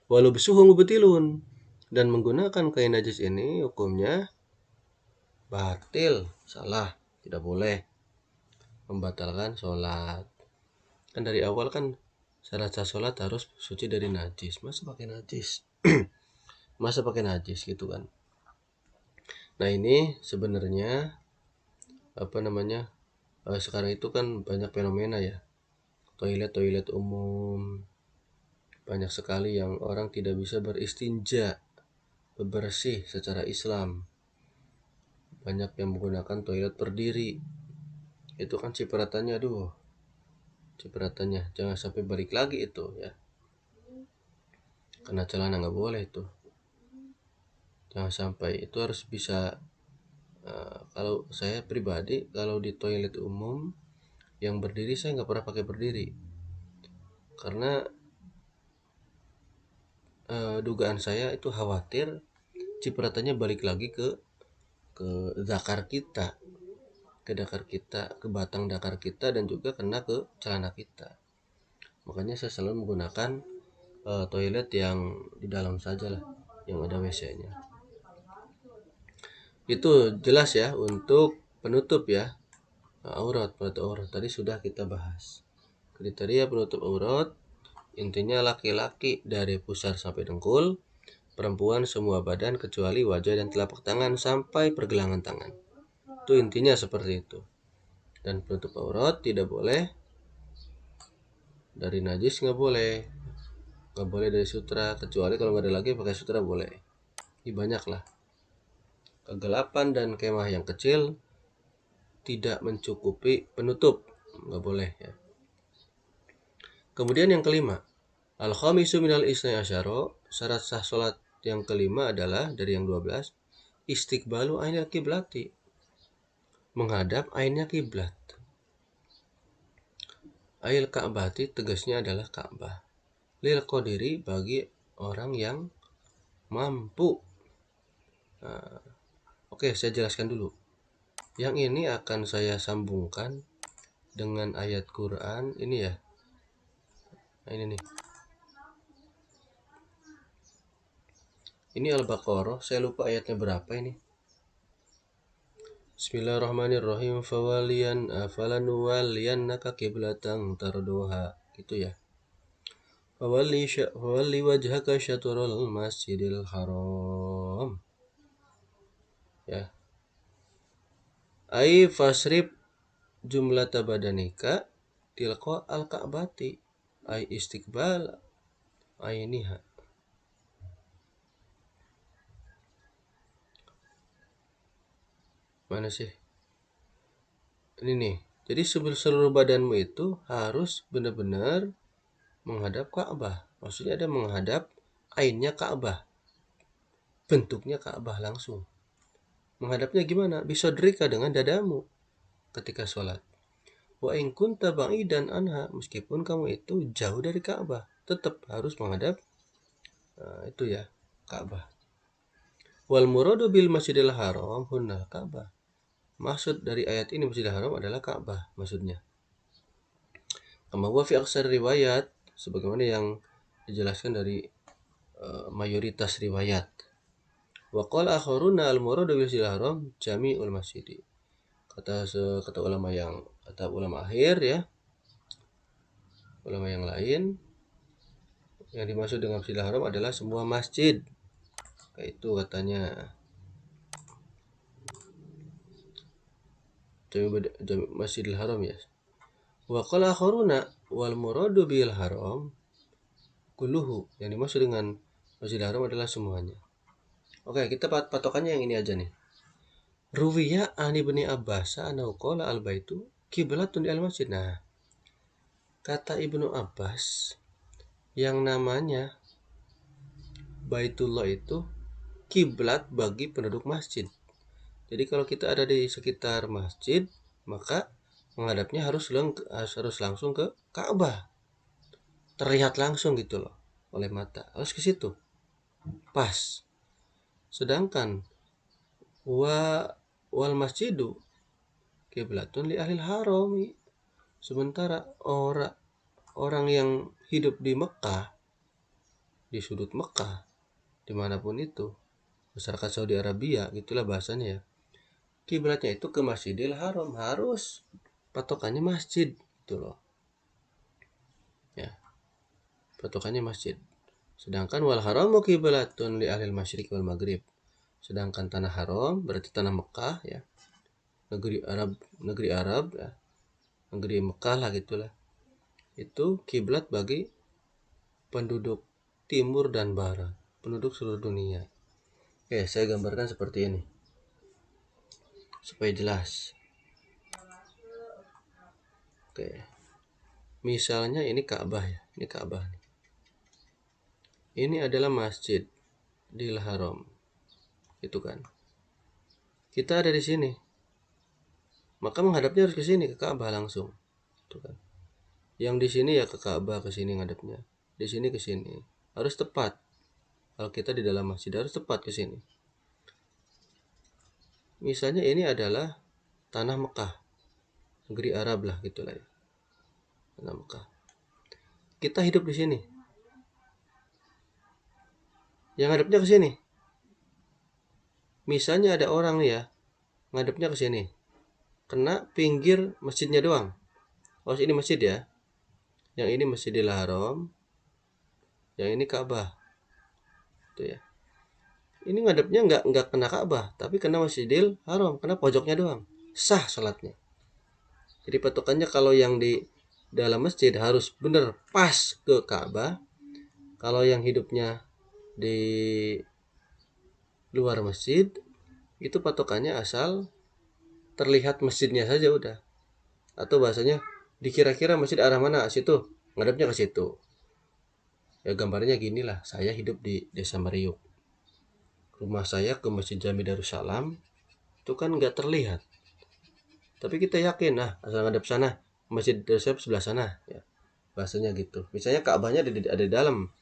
Walau bisuhu mubtilun, dan menggunakan kain najis ini hukumnya batil, salah, tidak boleh, membatalkan sholat. Kan dari awal kan syarat sah sholat harus suci dari najis. Masa pakai najis gitu kan. Nah, ini sebenarnya sekarang itu kan banyak fenomena ya, toilet umum banyak sekali yang orang tidak bisa beristinja, bersih secara Islam. Banyak yang menggunakan toilet berdiri. Itu kan cipratannya jangan sampai balik lagi itu ya, karena celana nggak boleh itu, jangan sampai. Itu harus bisa kalau saya pribadi kalau di toilet umum yang berdiri saya nggak pernah pakai berdiri, karena dugaan saya itu khawatir cipratannya balik lagi ke dakar kita, ke batang dakar kita, dan juga kena ke celana kita. Makanya saya selalu menggunakan toilet yang di dalam saja lah, yang ada WC-nya. Itu jelas ya untuk penutup ya, aurat, penutup aurat tadi sudah kita bahas. Kriteria penutup aurat intinya laki-laki dari pusar sampai dengkul, perempuan semua badan kecuali wajah dan telapak tangan sampai pergelangan tangan. Itu intinya seperti itu. Dan penutup aurat tidak boleh dari najis, nggak boleh dari sutra, kecuali kalau nggak ada lagi pakai sutra boleh. Ini banyak lah. Kegelapan dan kemah yang kecil tidak mencukupi penutup, nggak boleh ya. Kemudian yang kelima, al-khamisu minal isnai asyara, syarat sah sholat yang kelima adalah dari yang 12, istiqbalu ainil kiblati, menghadap ainnya kiblat. Ail Ka'bati tegasnya adalah Ka'bah. Lil qadiri bagi orang yang mampu. Nah, oke, saya jelaskan dulu. Yang ini akan saya sambungkan dengan ayat Quran ini ya. Nah, ini nih. Ini Al-Baqarah, saya lupa ayatnya berapa ini. Bismillahirrahmanirrahim. Falanuwalliyannaka qiblatan tarduha. Gitu ya. Fawalli wajhaka syatrul masjidil haram. Ya. Ai fasrib jumlata badanika tilqa al-ka'bati. Ai istiqbal ainiha. Mana sih? Ini nih. Jadi seluruh badanmu itu harus benar-benar menghadap Ka'bah. Maksudnya ada menghadap ainnya Ka'bah. Bentuknya Ka'bah langsung. Menghadapnya gimana? Bisodrika dengan dadamu ketika sholat. Wa in kunta ba'idan anha, meskipun kamu itu jauh dari Ka'bah, tetap harus menghadap itu ya, Ka'bah. Wal muradu bil Masjidil Haram hunnal Ka'bah. Maksud dari ayat ini Masjidil Haram adalah Ka'bah maksudnya. Kama huwa fi aksar riwayat, sebagaimana yang dijelaskan dari mayoritas riwayat. Wa qala akharuna al muradu bil Masjidil Haram jami'ul masjidi. Kata ulama akhir ya, ulama yang lain, yang dimaksud dengan Masjidil Haram adalah semua masjid. Kayak itu katanya. Masjidil Haram ya. Wa qala akharuna wal muradu bil haram kulluhu. Yang dimaksud dengan Masjidil Haram adalah semuanya. Oke, kita patokannya yang ini aja nih. Ruwiya an Ibni Abbas anau qala al baitu qiblatun al masjid. Nah, kata Ibnu Abbas yang namanya Baitullah itu kiblat bagi penduduk masjid. Jadi kalau kita ada di sekitar masjid, maka menghadapnya harus langsung ke Ka'bah. Terlihat langsung gitu loh oleh mata. Harus ke situ. Pas. Sedangkan wal masjidu kiblatun li ahlil harami. Sementara orang yang hidup di Mekah, di sudut Mekah, dimanapun itu, masyarakat Saudi Arabia, gitulah bahasanya ya, kiblatnya itu ke Masjidil Haram, harus patokannya masjid gitu loh ya, patokannya masjid. Sedangkan wal haramu kiblatun li ahlil masyriq wal maghrib, sedangkan tanah haram berarti tanah Mekah ya, negeri Arab ya, negeri Mekah lah gitulah, itu kiblat bagi penduduk timur dan barat, penduduk seluruh dunia. Oke, saya gambarkan seperti ini supaya jelas. Oke, misalnya ini Ka'bah ya, ini Ka'bah. Ini adalah masjid di Haram, itu kan. Kita ada di sini, maka menghadapnya harus ke sini, ke Ka'bah langsung, itu kan. Yang di sini ya ke Ka'bah, ke sini ngadepnya, di sini ke sini, harus tepat. Kalau kita di dalam masjid harus tepat ke sini. Misalnya ini adalah tanah Mekah, negeri Arab lah gitulah ya. Tanah Mekah. Kita hidup di sini. Yang ngadepnya ke sini. Misalnya ada orang nih ya, ngadepnya ke sini. Kena pinggir masjidnya doang. Oh, ini masjid ya. Yang ini Masjidil Haram. Yang ini Ka'bah. Tuh ya. Ini ngadepnya nggak kena Ka'bah, tapi kena Masjidil Haram, kena pojoknya doang. Sah salatnya. Jadi patokannya kalau yang di dalam masjid harus bener pas ke Ka'bah. Kalau yang hidupnya di luar masjid itu patokannya asal terlihat masjidnya saja udah. Atau bahasanya dikira-kira masjid arah mana, situ, ngadepnya ke situ. Ya gambarnya gini lah, saya hidup di Desa Meriuk. Rumah saya ke Masjid Jami Darussalam itu kan nggak terlihat. Tapi kita yakin, asal ngadep sana, Masjid Darussalam sebelah sana, ya. Bahasanya gitu. Misalnya Ka'bahnya ada di dalam.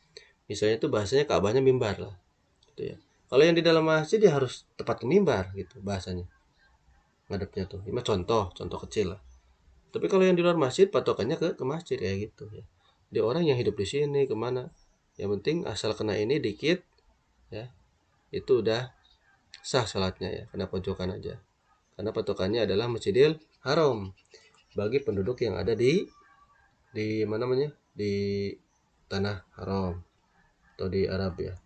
Misalnya itu bahasanya Ka'bahnya mimbar lah. Gitu ya. Kalau yang di dalam masjid ya harus tepat ke mimbar gitu bahasanya. Ngadepnya tuh. Ini contoh kecil lah. Tapi kalau yang di luar masjid patokannya ke masjid kayak gitu ya. Dia orang yang hidup di sini kemana, yang penting asal kena ini dikit ya, itu udah sah salatnya ya, kena pojokan aja. Karena patokannya adalah Masjidil Haram bagi penduduk yang ada di mana namanya, di tanah haram atau di Arab ya.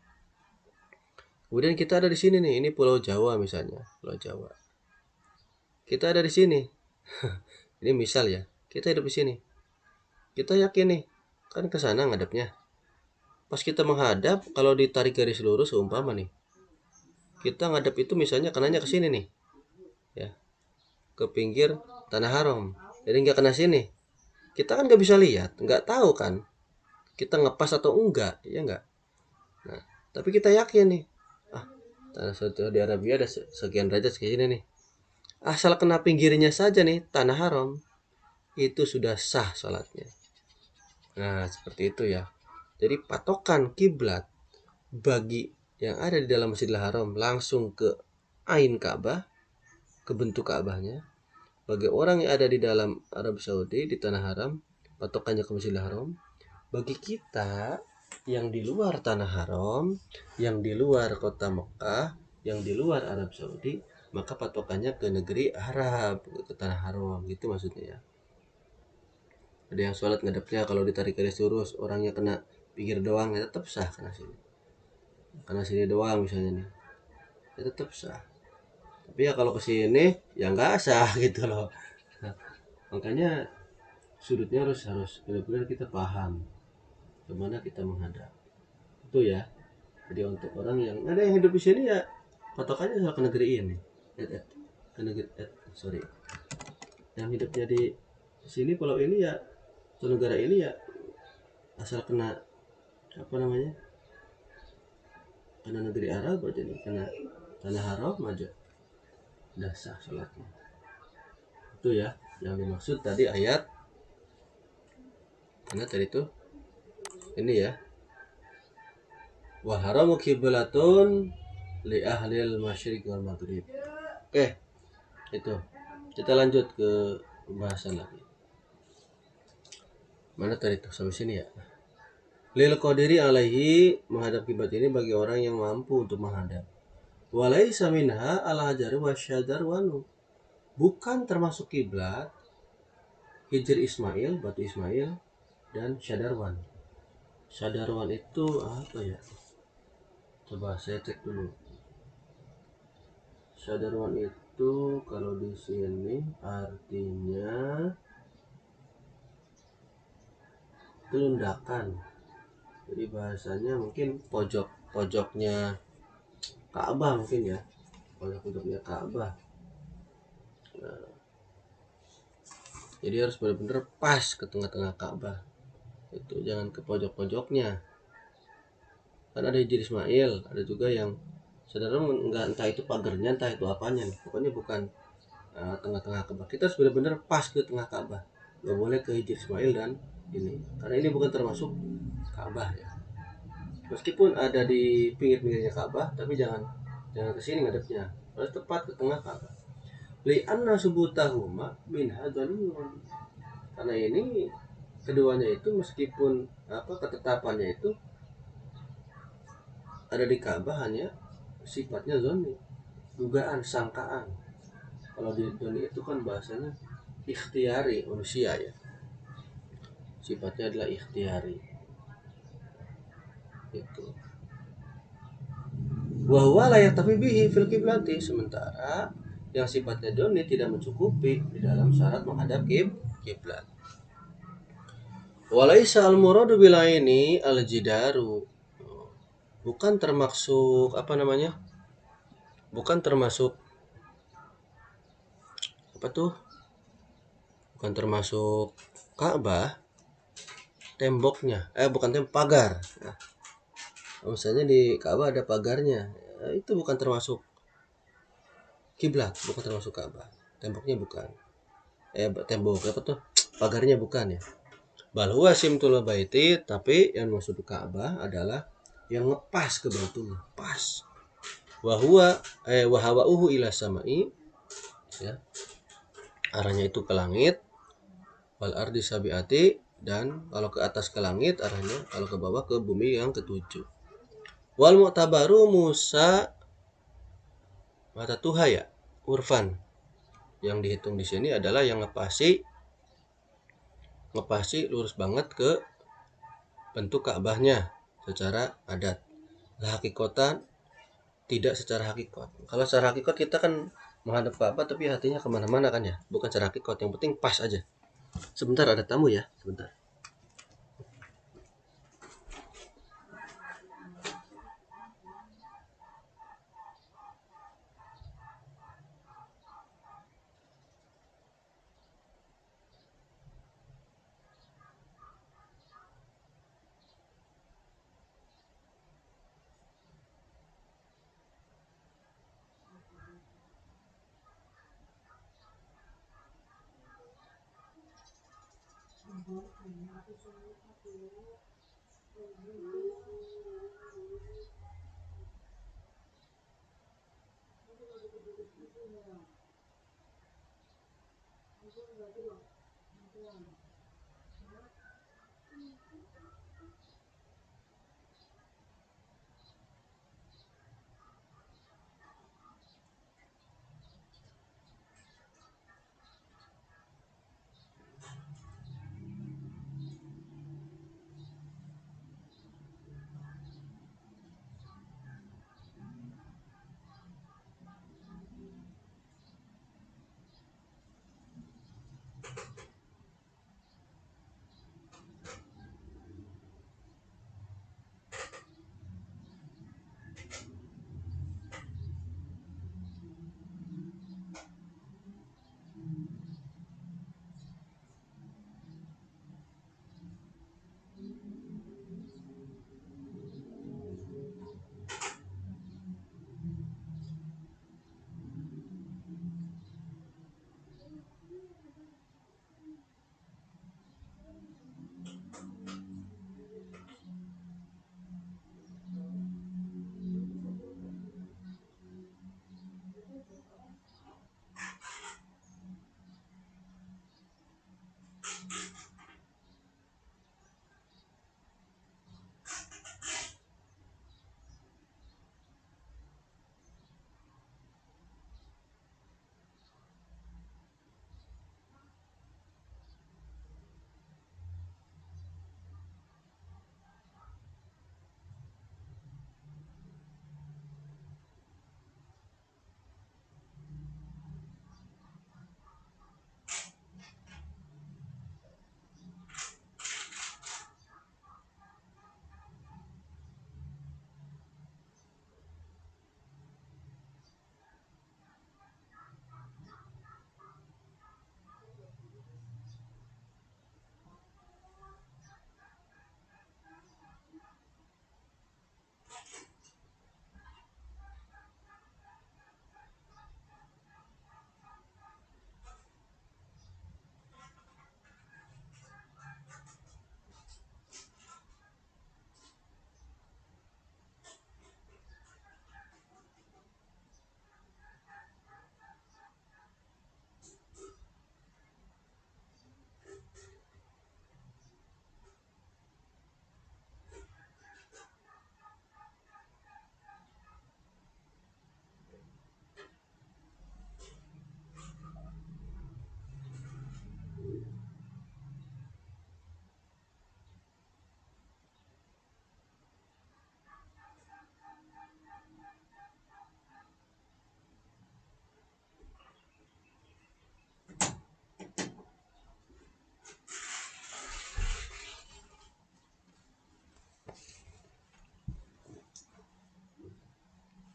Kemudian kita ada di sini nih, ini Pulau Jawa misalnya, Pulau Jawa. Kita ada di sini. Ini misal ya, kita hidup di sini. Kita yakin nih, kan ke sana ngadepnya. Pas kita menghadap, kalau ditarik garis lurus seumpama nih, kita ngadep itu misalnya kenanya ke sini nih, ya, ke pinggir tanah haram. Jadi nggak kena sini. Kita kan nggak bisa lihat, nggak tahu kan, kita ngepas atau enggak, ya nggak. Nah, tapi kita yakin nih, tanah Saudi Arabia ada sekian derajat kayak gini nih. Asal kena pinggirnya saja nih tanah haram, itu sudah sah sholatnya. Nah, seperti itu ya. Jadi patokan kiblat bagi yang ada di dalam Masjidil Haram langsung ke Ain Ka'bah, ke bentuk Ka'bahnya. Bagi orang yang ada di dalam Arab Saudi di tanah haram, patokannya ke Masjidil Haram. Bagi kita yang di luar tanah haram, yang di luar kota Mekah, yang di luar Arab Saudi, maka patokannya ke negeri Arab, ke tanah haram, gitu maksudnya ya. Ada yang sholat ngadepnya kalau ditarik garis lurus, orangnya kena pinggir doang, ya tetap sah kena sini. Kena sini doang misalnya nih, ya tetap sah. Tapi ya kalau ke sini ya nggak sah gitu loh. Nah, makanya sudutnya harus benar-benar kita paham kemana kita menghadap. Itu ya. Jadi untuk orang yang ada yang hidup di sini ya patokannya soal ke negeri ini. Ke negeri sorry. Yang hidupnya di sini pulau ini ya, atau negara ini ya asal kena apa namanya? Kena negeri Arab aja nih, kena tanah haram aja. Udah sah salatnya. Itu ya yang dimaksud tadi ayat. Karena tadi tuh ini ya. Wa haramu qiblatun li ahlil masyriq wal maghrib. Oke, itu. Kita lanjut ke pembahasan lagi. Mana tadi tuh sampai sini ya. Lil qadiri alaihi, menghadap kiblat ini bagi orang yang mampu untuk menghadap. Walaisa minha al hajar wasyadar wanu. Bukan termasuk kiblat Hijr Ismail, batu Ismail, dan Syadarwan. Syadarwan itu apa ya? Coba saya cek dulu. Syadarwan itu kalau di sini artinya kelundakan. Jadi bahasanya mungkin pojoknya Ka'bah mungkin ya. Pojoknya Ka'bah. Nah, jadi harus benar-benar pas ke tengah-tengah Ka'bah. Itu jangan ke pojok-pojoknya. Kan ada Hijr Ismail, ada juga yang saudara enggak, entah itu pagarnya entah itu apanya nih. Pokoknya bukan tengah-tengah Ka'bah. Kita harus benar-benar pas ke tengah Ka'bah. Gak boleh ke Hijr Ismail dan ini. Karena ini bukan termasuk Ka'bah ya. Meskipun ada di pinggir-pinggirnya Ka'bah, tapi jangan jangan ke sini ngadepnya. Harus tepat ke tengah Ka'bah. Li'anna subutahuma min hadzalun. Karena ini keduanya itu meskipun ketetapannya itu ada di Ka'bah hanya sifatnya zonni, dugaan, sangkaan. Kalau di dunia itu kan bahasanya ikhtiari manusia ya. Sifatnya adalah ikhtiari. Itu. Wa huwa la yaktafi bihi fil qiblati, sementara yang sifatnya doni tidak mencukupi di dalam syarat menghadap kiblat. Walaisa al muradu bila ini al jidaru, bukan termasuk bukan termasuk apa tuh bukan termasuk Ka'bah temboknya, bukan tembok, pagar. Nah, misalnya di Ka'bah ada pagarnya, itu bukan termasuk kiblat, bukan termasuk Ka'bah, temboknya bukan, tembok apa tuh, pagarnya bukan ya. Bal huwa simtul baiti, tapi yang maksud Ka'bah adalah yang ngepas ke Baitullah, pas. Wa huwa wa hawa'uhu ila samai, ya. Arahnya itu ke langit. Wal ardi sabiati, dan kalau ke atas ke langit arahnya, kalau ke bawah ke bumi yang ketujuh. Wal mu'tabaru Musa mata tuhaya urfan, yang dihitung di sini adalah yang ngepasi lurus banget ke bentuk Ka'bahnya secara adat. Lah hakikatan tidak secara hakikat. Kalau secara hakikat kita kan menghadap Ka'bah tapi hatinya kemana-mana kan ya, bukan secara hakikat. Yang penting pas aja. Sebentar, ada tamu ya, sebentar.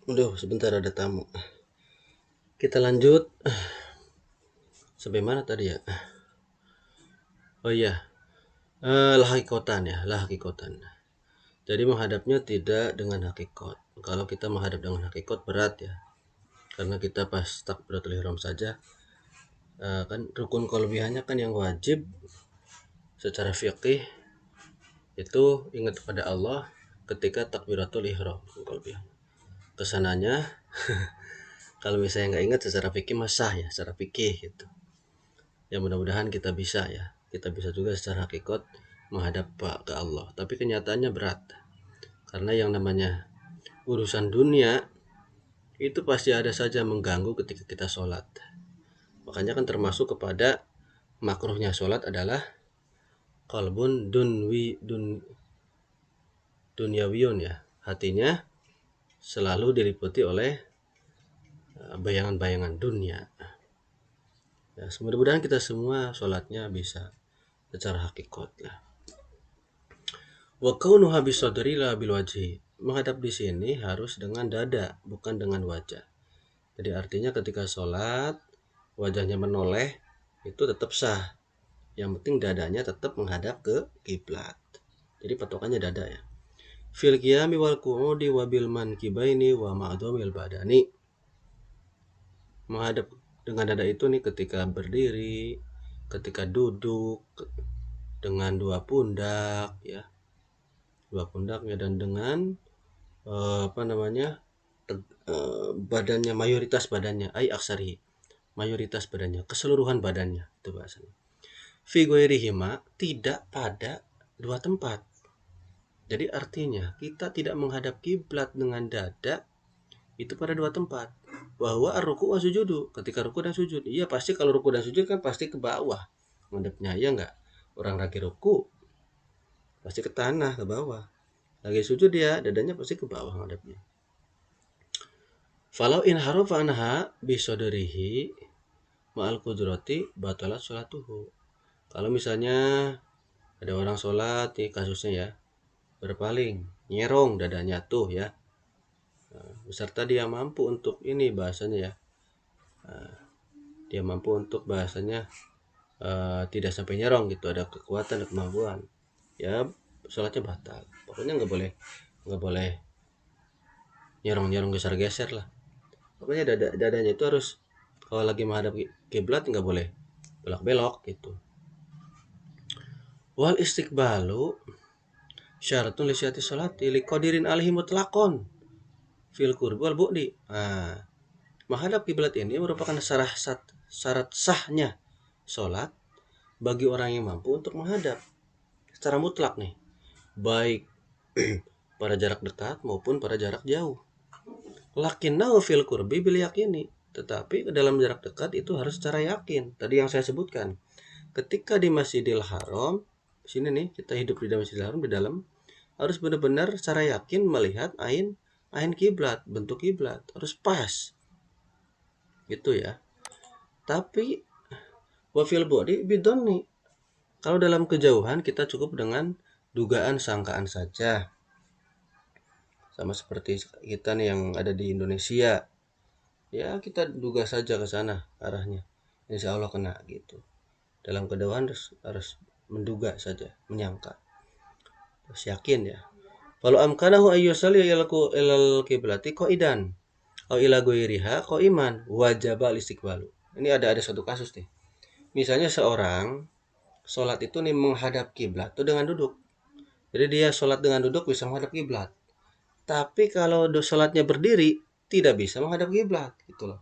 Aduh, sebentar ada tamu. Kita lanjut. Sampai mana tadi ya? Oh iya, lahikotan ya, lahikotan. Jadi menghadapnya tidak dengan hakikat. Kalau kita menghadap dengan hakikat berat ya, karena kita pas takbiratul ihram saja, kan rukun kelebihannya kan yang wajib secara fikih itu ingat kepada Allah ketika takbiratul ihram. Kelebihan. Kesananya kalau misalnya nggak ingat secara fikih masa ya, secara fikih gitu. Ya mudah-mudahan kita bisa ya, kita bisa juga secara hakikat menghadap ke Allah. Tapi kenyataannya berat, karena yang namanya urusan dunia itu pasti ada saja mengganggu ketika kita sholat. Makanya kan termasuk kepada makruhnya sholat adalah qalbun dunyawiyun ya, hatinya selalu diliputi oleh bayangan-bayangan dunia. Ya, mudah-mudahan kita semua sholatnya bisa secara hakikat lah. Wa kaunuha bisadri la bil wajhi. Menghadap di sini harus dengan dada, bukan dengan wajah. Jadi artinya ketika sholat wajahnya menoleh itu tetap sah. Yang penting dadanya tetap menghadap ke kiblat. Jadi patokannya dada ya. Fil qiyami wal qu'udi wa bil mankibaini wa ma'dhamil badani. Menghadap dengan dada itu nih ketika berdiri, ketika duduk dengan dua pundak ya. Dua pundaknya dan dengan badannya, mayoritas badannya, aksari, mayoritas badannya, keseluruhan badannya, itu bahasanya. Fi ghairihima, tidak pada dua tempat. Jadi artinya kita tidak menghadap kiblat dengan dada itu pada dua tempat. Bahwa ar-ruku' wa sujudu, ketika ruku dan sujud. Iya pasti kalau ruku dan sujud kan pasti ke bawah menghadapnya, ya enggak? Orang lagi ruku pasti ke tanah, ke bawah. Lagi sujud dia dadanya pasti ke bawah menghadapnya. Falau in harafa anha bisoderihi ma'al kudrati batalat sholatuhu. Kalau misalnya ada orang sholat nih kasusnya ya, berpaling, nyerong dadanya tuh ya, beserta dia mampu untuk ini bahasanya ya, dia mampu untuk bahasanya tidak sampai nyerong gitu, ada kekuatan dan kemampuan, ya sholatnya batal. Pokoknya nggak boleh nyerong geser-geser lah. Pokoknya dadanya itu harus, kalau lagi menghadap kiblat nggak boleh belok-belok gitu. Wal istiqbalu syaratun li syati sholati li qadirin alaihi mutlaqon fil qurbi wal bu'di. Menghadap kiblat ini merupakan syarat sahnya sholat bagi orang yang mampu untuk menghadap secara mutlak nih, baik pada jarak dekat maupun pada jarak jauh. Lakinnahu fil qurbi bil yakini, tetapi dalam jarak dekat itu harus secara yakin. Tadi yang saya sebutkan, ketika di Masjidil Haram, sini nih kita hidup di dalam Masjidil Haram, di dalam harus benar-benar secara yakin melihat ain kiblat, bentuk kiblat harus pas, gitu ya. Tapi wafil bodi bidon nih, kalau dalam kejauhan kita cukup dengan dugaan sangkaan saja. Sama seperti kita nih yang ada di Indonesia, ya kita duga saja ke sana arahnya, insya Allah kena gitu. Dalam kejauhan harus menduga saja, menyangka, harus yakin ya. Walau amkanahu ayyusalli ilal kiblati qaidan au ila ghairiha qaiman wajaba istiqbalu. Ini ada satu kasus nih. Misalnya seorang sholat itu nih menghadap kiblat itu dengan duduk. Jadi dia sholat dengan duduk bisa menghadap kiblat. Tapi kalau sholatnya berdiri tidak bisa menghadap kiblat gitu loh.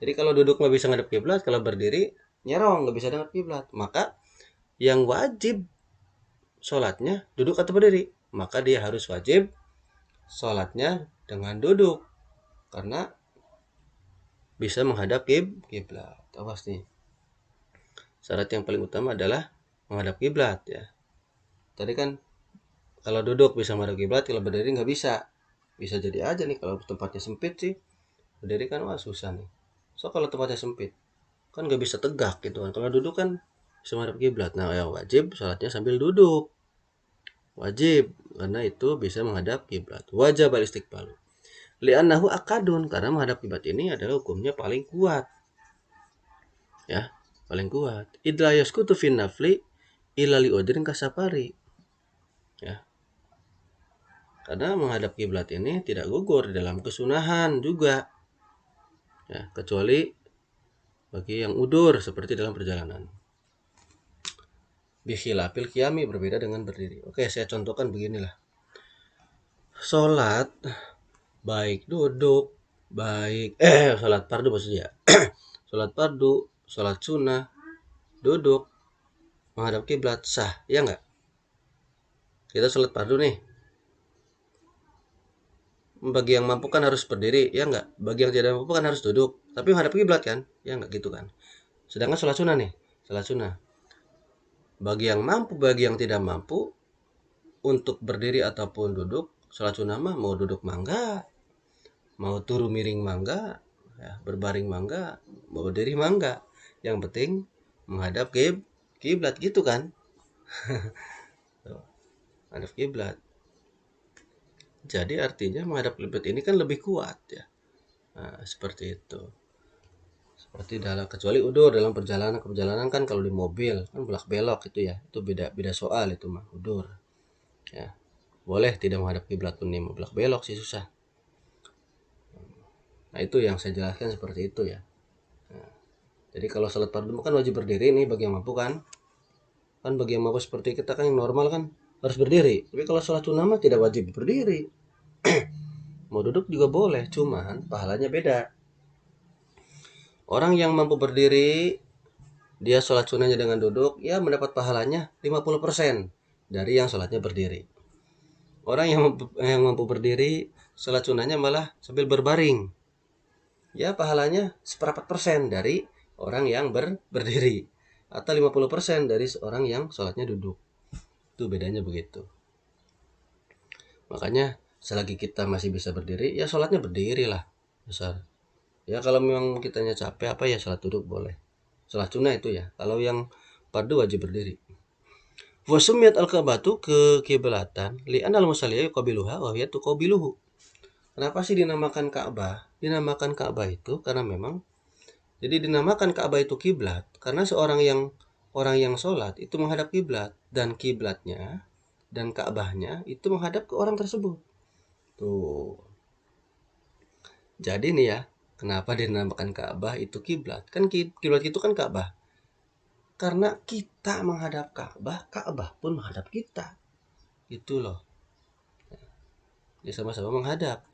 Jadi kalau duduk nggak bisa menghadap kiblat, kalau berdiri nyerong nggak bisa menghadap kiblat. Maka yang wajib sholatnya duduk atau berdiri, maka dia harus wajib sholatnya dengan duduk karena bisa menghadap kiblat. Awas nih, syarat yang paling utama adalah menghadap kiblat ya. Tadi kan kalau duduk bisa menghadap kiblat, kalau berdiri nggak bisa. Bisa jadi aja nih kalau tempatnya sempit sih, berdiri kan wah susah nih. So kalau tempatnya sempit kan nggak bisa tegak gitu kan. Kalau duduk kan bisa menghadap kiblat. Nah yang wajib sholatnya sambil duduk, wajib, karena itu bisa menghadap kiblat. Wajib istiqbal. Li'annahu akadun, karena menghadap kiblat ini adalah hukumnya paling kuat. Ya, paling kuat. Idla yaskutu fin nafli illa li udrin kasafari. Ya. Karena menghadap kiblat ini tidak gugur dalam kesunahan juga. Ya, kecuali bagi yang udur seperti dalam perjalanan. Bikhilafil qiyami, berbeda dengan berdiri. Oke, saya contohkan beginilah. Sholat baik duduk, baik sholat fardu maksudnya. Sholat fardu, sholat sunnah, duduk menghadap kiblat sah, ya enggak? Kita sholat fardu nih. Bagi yang mampu kan harus berdiri, ya enggak? Bagi yang tidak mampu kan harus duduk, tapi menghadap kiblat kan? Ya enggak gitu kan? Sedangkan sholat sunnah nih, sholat sunnah. Bagi yang mampu, bagi yang tidak mampu, untuk berdiri ataupun duduk, sholat sunnah mah mau duduk mangga, mau turu miring mangga, ya, berbaring mangga, mau berdiri mangga. Yang penting menghadap kiblat gitu kan? Menghadap kiblat. Jadi artinya menghadap kiblat ini kan lebih kuat ya. Nah, seperti itu. Seperti dalam, kecuali udur dalam perjalanan kan kalau di mobil kan belak belok itu ya, itu beda soal itu mah udur. Ya, boleh tidak menghadap kiblat pun nih, mau belak belok sih susah. Nah itu yang saya jelaskan seperti itu ya. Nah, jadi kalau sholat fardu kan wajib berdiri nih bagi yang mampu kan. Kan bagi yang mampu seperti kita kan yang normal kan harus berdiri. Tapi kalau sholat sunnah mah tidak wajib berdiri. Mau duduk juga boleh, cuman pahalanya beda. Orang yang mampu berdiri, dia sholat sunnahnya dengan duduk, ya mendapat pahalanya 50% dari yang sholatnya berdiri. Orang yang mampu berdiri, sholat sunnahnya malah sambil berbaring, ya pahalanya 1/4% dari orang yang berdiri, atau 50% dari orang yang sholatnya duduk. Itu bedanya begitu. Makanya selagi kita masih bisa berdiri, ya sholatnya berdiri lah besar. Ya kalau memang kitanya capek apa ya sholat duduk boleh. Sholat sunnah itu ya. Kalau yang fardu wajib berdiri. Wasumiyat al-Ka'batu ke kiblatan li'an al-musalli yuqabiluha wa hiya tuqabiluhu. Kenapa sih dinamakan Ka'bah? Dinamakan Ka'bah itu karena memang, jadi dinamakan Ka'bah itu kiblat karena orang yang sholat itu menghadap kiblat, dan kiblatnya dan Ka'bahnya itu menghadap ke orang tersebut. Tuh. Jadi nih ya, kenapa dinamakan Ka'bah itu kiblat? Kan kiblat itu kan Ka'bah. Karena kita menghadap Ka'bah, Ka'bah pun menghadap kita. Itu loh. Dia sama-sama menghadap.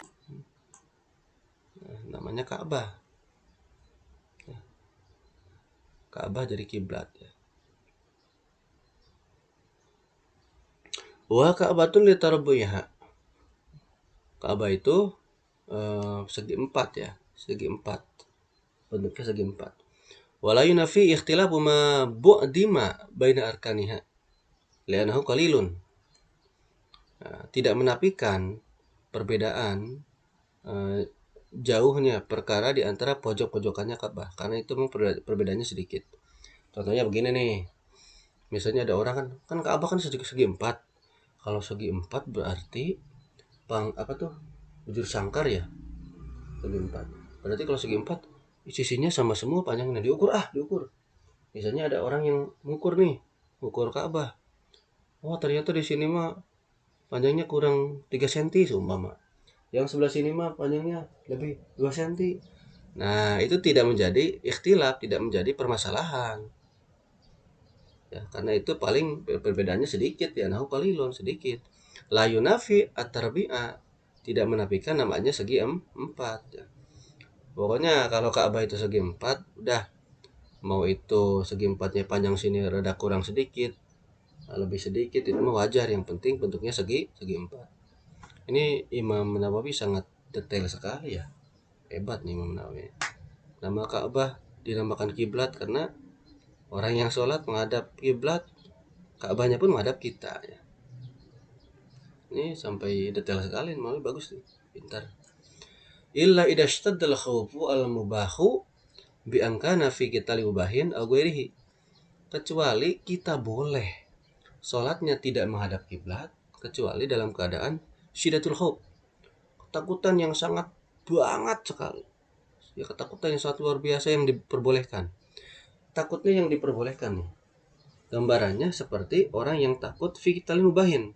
Nah, namanya Ka'bah. Ka'bah jadi kiblat ya. Wa Ka'batun litarbuiha. Ka'bah itu segi empat ya, segi empat. Bentuknya segi empat. Wala yunafi ikhtilafu ma bu'dima baina arkaniha. Li'annahu qalilun. Nah, tidak menafikan perbedaan jauhnya perkara di antara pojok-pojokannya Ka'bah, karena itu memang perbedaannya sedikit. Contohnya begini nih. Misalnya ada orang kan Ka'bah kan segi empat. Kalau segi empat berarti apa tuh? Bujur sangkar ya. Segi empat. Berarti kalau segi empat sisinya sama semua panjangnya, diukur. Misalnya ada orang yang mengukur nih, ukur Ka'bah. Oh, ternyata di sini mah panjangnya kurang 3 cm seumpama. Yang sebelah sini mah panjangnya lebih 2 cm. Nah, itu tidak menjadi ikhtilaf, tidak menjadi permasalahan. Ya, karena itu paling perbedaannya sedikit ya, nahu qalilun sedikit. La yunafi at-tarbi'a, tidak menafikan namanya segi empat ya. Pokoknya kalau Ka'bah itu segi empat, udah mau itu segi empatnya panjang sini rada kurang sedikit, lebih sedikit, itu mah wajar, yang penting bentuknya segi empat. Ini Imam Nawawi sangat detail sekali ya, hebat nih Imam Nawawi. Nama Ka'bah dinamakan kiblat karena orang yang sholat menghadap kiblat, Ka'bahnya pun menghadap kita ya. Ini sampai detail sekali, Nawawi bagus nih, pintar. Illa idza ishtadda al-khawfu al-mubahu bi an kana fi qital mubahin aw ghairihi. Kecuali kita boleh sholatnya tidak menghadap kiblat kecuali dalam keadaan syiddatul khauf, ketakutan yang sangat banget sekali. Ya, ketakutan yang sangat luar biasa yang diperbolehkan. Takutnya yang diperbolehkan nih. Gambarannya seperti orang yang takut fi qitalin mubahin.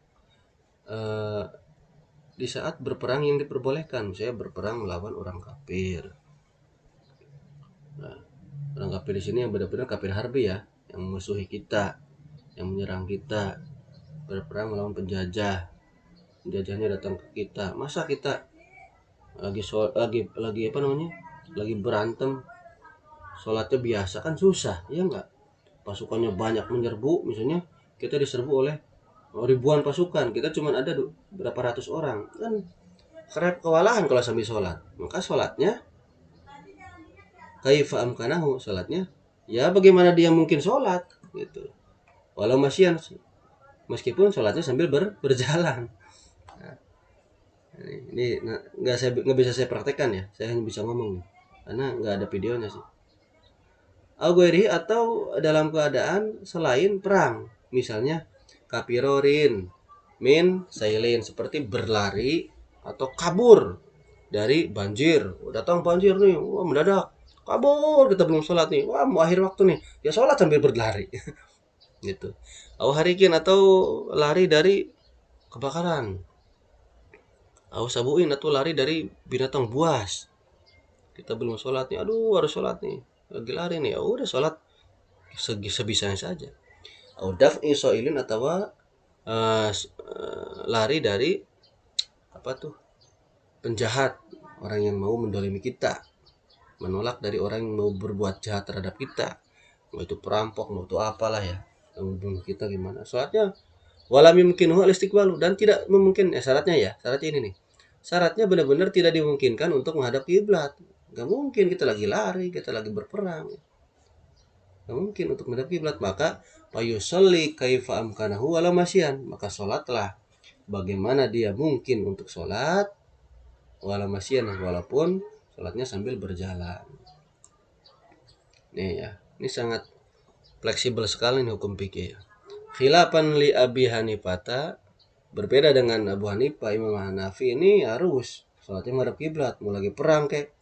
Di saat berperang yang diperbolehkan, misalnya berperang melawan orang kafir. Nah, orang kafir di sini yang benar-benar kafir harbi ya, yang memusuhi kita, yang menyerang kita, berperang melawan penjajah. Penjajahnya datang ke kita. Masa kita lagi apa namanya? Lagi berantem, sholatnya biasa kan susah, ya enggak? Pasukannya banyak menyerbu, misalnya kita diserbu oleh ribuan pasukan, kita cuma ada berapa ratus orang, kan kewalahan kalau sambil sholat. Maka sholatnya kaifa amkanahu, sholatnya ya bagaimana dia mungkin sholat gitu, walau masyian, meskipun sholatnya sambil berjalan. Nah, ini nggak bisa saya praktekkan ya, saya hanya bisa ngomong nih, karena nggak ada videonya sih. Agueri atau dalam keadaan selain perang, misalnya kapirorin min sailin, seperti berlari atau kabur dari banjir. Datang banjir nih, wah mendadak kabur, kita belum sholat nih, wah mau akhir waktu nih, ya sholat sambil berlari gitu. Au harikin atau lari dari kebakaran. Au sabuin atau lari dari binatang buas. Kita belum sholat nih, aduh harus sholat nih, lagi lari nih, ya udah sholat sebisanya saja. Au daf'i soilin atau lari dari apa tuh, penjahat, orang yang mau mendolimi kita, menolak dari orang yang mau berbuat jahat terhadap kita, mau itu perampok, mau itu apalah ya, yang membunuh kita gimana. Sholatnya walam yumkinuhu al-istiqbalu, dan tidak memungkinkan, syaratnya ini nih. Syaratnya benar-benar tidak dimungkinkan untuk menghadap kiblat. Gak mungkin, kita lagi lari, kita lagi berperang. Gak mungkin untuk menghadap kiblat, maka fayusalli kaifa amkanahu walau masyian, maka sholatlah bagaimana dia mungkin untuk sholat walau masyian, walaupun sholatnya sambil berjalan. Nih ya, ini sangat fleksibel sekali nih hukum fikih. Khilafan li Abi Hanifah, berbeda dengan Abu Hanifah, Imam Hanafi ini harus sholatnya menghadap kiblat, mau lagi perang kek,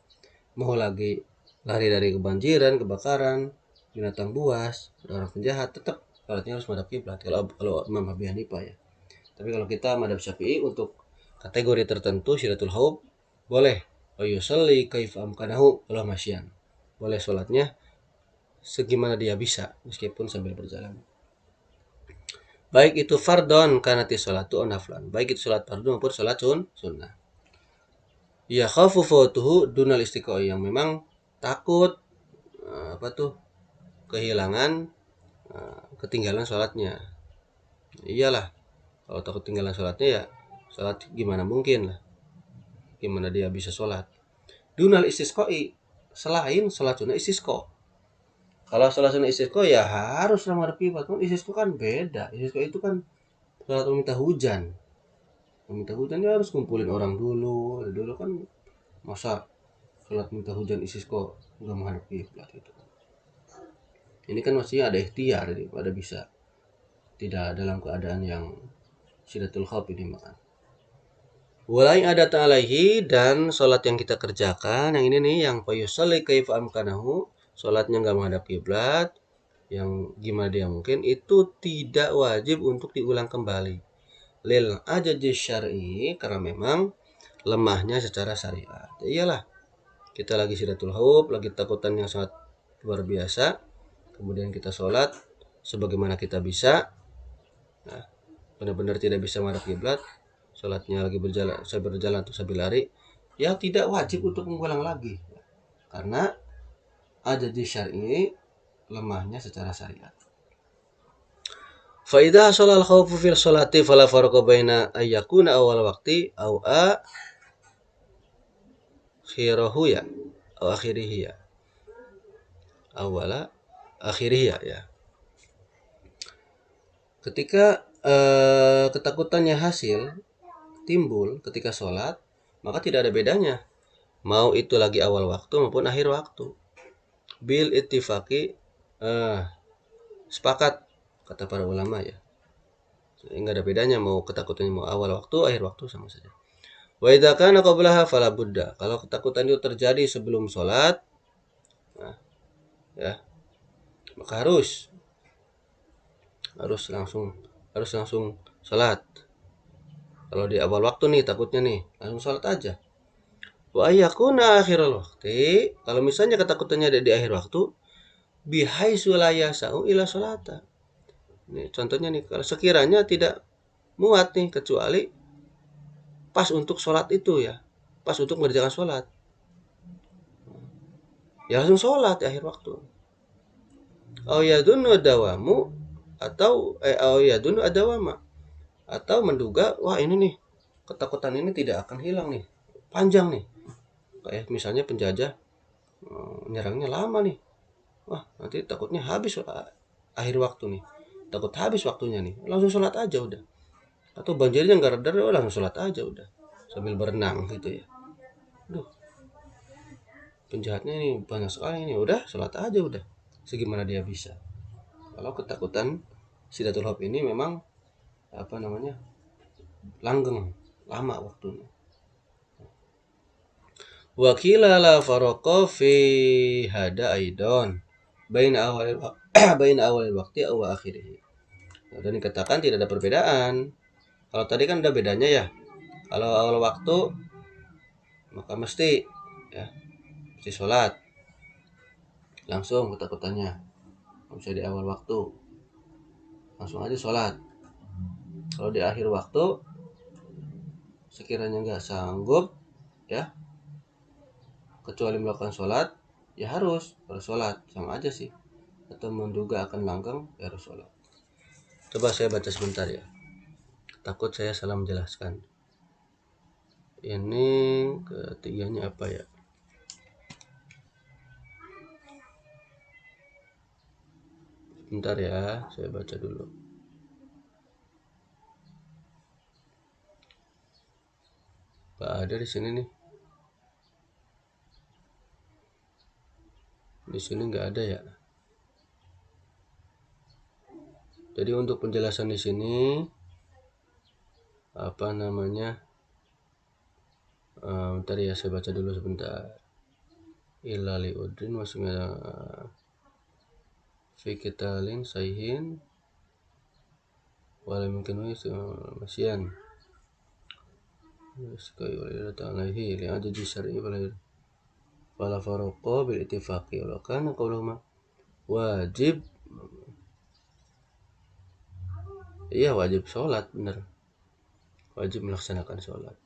mau lagi lari dari kebanjiran, kebakaran, binatang buas, orang penjahat, tetap sholatnya harus menghadap kiblat. Kalau Imam Abi Hanifah ya. Tapi kalau kita madhab Syafi'i, untuk kategori tertentu syiratul haub boleh yusalli kaifa amkanahu walau masyian, boleh sholatnya segimana dia bisa meskipun sambil berjalan, baik itu fardon kanati sholatu naflan, baik itu sholat fardu maupun sholat sunnah. Ya khafu fautuhu dunal istiqoah, yang memang takut kehilangan, ketinggalan sholatnya. Iyalah, kalau takut ketinggalan sholatnya ya sholat gimana mungkin lah, gimana dia bisa sholat. Dunal istisqoi, selain sholat sunnah istisqa. Kalau sholat sunnah istisqa ya harus menghadap kiblat. Istisqa kan beda. Istisqa itu kan sholat meminta hujan. Meminta hujan ya harus kumpulin orang dulu. Dulu kan masa sholat minta hujan istisqa nggak menghadap kiblat itu. Ini kan maksudnya ada ikhtiar, ada bisa, tidak dalam keadaan yang syiddatul khauf ini makan. Walai ada ta'alaihi, dan sholat yang kita kerjakan yang ini nih, yang fayusalli kaifa amkanahu, sholatnya nggak menghadap kiblat, yang gimana dia mungkin, itu tidak wajib untuk diulang kembali. Lil ajaji syar'i, karena memang lemahnya secara syariat. Iyalah, kita lagi syiddatul khauf, lagi takutan yang sangat luar biasa, kemudian kita sholat sebagaimana kita bisa, nah, benar-benar tidak bisa menghadap kiblat, sholatnya lagi berjalan atau sambil lari, ya tidak wajib untuk mengulang lagi, karena ada di syar'i, lemahnya secara syariat. Fa idza sholal khawfu fil sholati fala farqa baina ayyakuna awal waqti aw akhirahu ya, aw akhirihi ya, awala akhirihi ya. Ketika ketakutannya timbul ketika sholat, maka tidak ada bedanya mau itu lagi awal waktu maupun akhir waktu. Bil ittifaqi, sepakat kata para ulama ya, enggak ada bedanya mau ketakutannya mau awal waktu akhir waktu, sama saja. Wa idza kana qablaha fala budda. Kalau ketakutan itu terjadi sebelum sholat, nah, ya, maka harus langsung sholat. Kalau di awal waktu nih takutnya nih, langsung sholat aja. Wa ayyakuna akhirul waqti, kalau misalnya ketakutannya ada di akhir waktu, bihaitsu la yasau ila sholata. Nih contohnya nih, kalau sekiranya tidak muat nih kecuali pas untuk sholat itu ya, pas untuk mengerjakan sholat, ya langsung sholat di akhir waktu. Au yadunnu dawamu, au yadunnu adawama, atau menduga wah ini nih ketakutan ini tidak akan hilang nih, panjang nih, kayak misalnya penjajah nyerangnya lama nih, wah nanti takutnya habis akhir waktu nih, takut habis waktunya nih, langsung sholat aja udah. Atau banjirnya nggak reda, langsung sholat aja udah sambil berenang gitu ya. Duh, penjahatnya ini banyak sekali ini, udah sholat aja udah, segimana dia bisa. Kalau ketakutan Sidatul Hab ini memang apa namanya, langgeng lama waktunya. Wakila la farqa fi hada aidon baina awal baina awal waktu aw akhirih. Dan dikatakan tidak ada perbedaan. Kalau tadi kan ada bedanya ya. Kalau awal waktu maka mesti ya, mesti sholat langsung ketakutannya. Bisa di awal waktu langsung aja sholat. Kalau di akhir waktu sekiranya nggak sanggup ya, kecuali melakukan sholat, ya harus sholat, sama aja sih. Atau menduga akan langgeng, ya harus sholat. Coba saya baca sebentar ya, takut saya salah menjelaskan. Ini ketiganya apa ya? Bentar ya, saya baca dulu. Gak ada di sini nih. Di sini nggak ada ya. Jadi untuk penjelasan di sini apa namanya? Bentar ya, saya baca dulu sebentar. Ilali udrin maksudnya fi kitalin sayhin wala mungkin masyan. Sekali wala ta'alaihi li ajaji syar'i wala farqa bil ittifaqi wala kana qawluhuma wajib. Iya wajib sholat, bener, wajib melaksanakan sholat.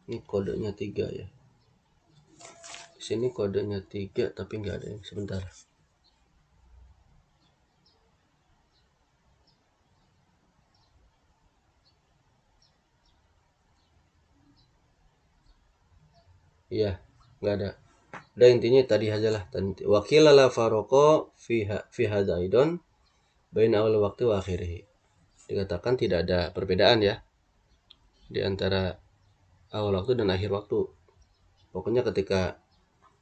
Ini kodenya 3 ya. Di sini kodenya 3 tapi nggak ada yang sebentar. Iya, nggak ada. Udah intinya tadi aja lah. Wakila la faroko fi hadza aidon bain awal waktu wa akhirih. Dikatakan tidak ada perbedaan ya di antara awal waktu dan akhir waktu. Pokoknya ketika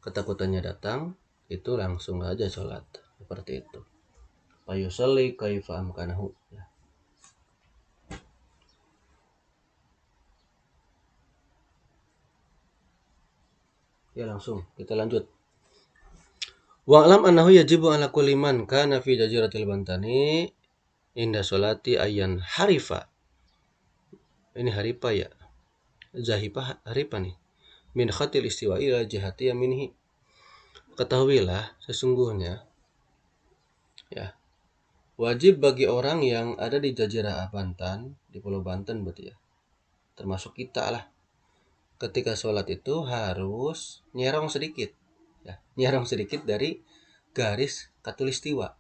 ketakutannya datang itu langsung aja sholat, seperti itu. Fayusalli kaifa amkanahu ya. Ya langsung kita lanjut. Wa'lam annahu yajibu ala kulli man kana fi jaziratil bantani inda sholati ayyan harifa. Ini harifa ya. Zahifah harifa nih. Min khatil istiwa ila jihati yaminihi. Ketahuilah sesungguhnya ya, wajib bagi orang yang ada di Jazirah Banten, di Pulau Banten berarti ya, termasuk kita lah, ketika sholat itu harus nyerong sedikit ya, nyerong sedikit dari garis khatulistiwa,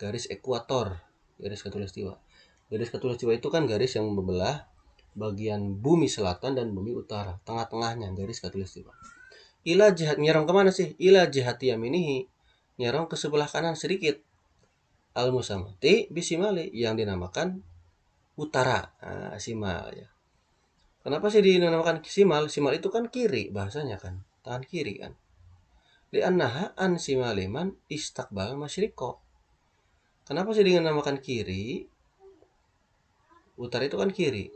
garis ekuator, garis khatulistiwa. Garis khatulistiwa itu kan garis yang membelah bagian bumi selatan dan bumi utara, tengah-tengahnya garis khatulistiwa. Ila jihat, nyerong kemana sih? Ila jihati yaminihi, nyerong ke sebelah kanan sedikit. Al musamati bisimali, yang dinamakan utara. Nah, simal ya. Kenapa sih dinamakan simal? Simal itu kan kiri bahasanya kan, tangan kiri kan. Li'annaha an simaliman istakbal masyriqo. Kenapa sih dinamakan kiri? Utara itu kan kiri.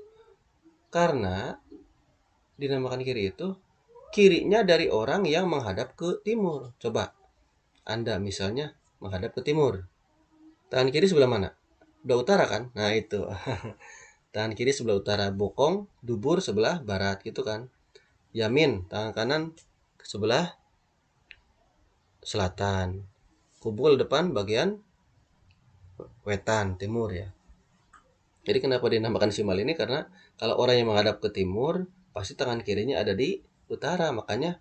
Karena dinamakan kiri itu kirinya dari orang yang menghadap ke timur. Coba Anda misalnya menghadap ke timur. Tangan kiri sebelah mana? Sebelah utara kan? Nah itu. Tangan kiri sebelah utara, bokong, dubur sebelah barat gitu kan. Yamin, tangan kanan sebelah selatan. Kubul depan bagian wetan, timur ya. Jadi kenapa dinamakan simal ini? Karena kalau orang yang menghadap ke timur, pasti tangan kirinya ada di utara. Makanya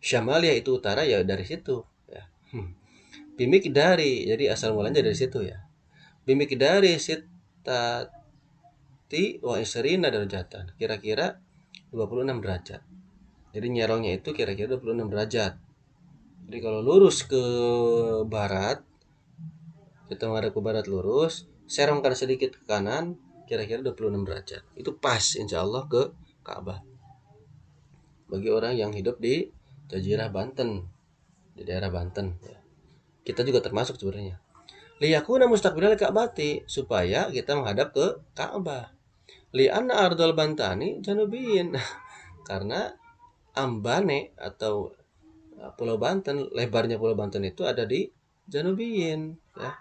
Syamalia itu utara ya dari situ. Ya. Bimik dari, jadi asal mulanya dari situ ya. Bimik dari sitati wa isrina derajatan. Kira-kira 26 derajat. Jadi nyerongnya itu kira-kira 26 derajat. Jadi kalau lurus ke barat, kita menghadap ke barat lurus, serongkan sedikit ke kanan, kira-kira 26 derajat. Itu pas insya Allah ke Ka'bah. Bagi orang yang hidup di Jazirah Banten, di daerah Banten ya. Kita juga termasuk sebenarnya. Liyakuna mustaqbilal Ka'bati, supaya kita menghadap ke Ka'bah. Li'anna ardal bantani janubiyin. Karena ambane atau Pulau Banten, lebarnya Pulau Banten itu ada di janubiyin ya.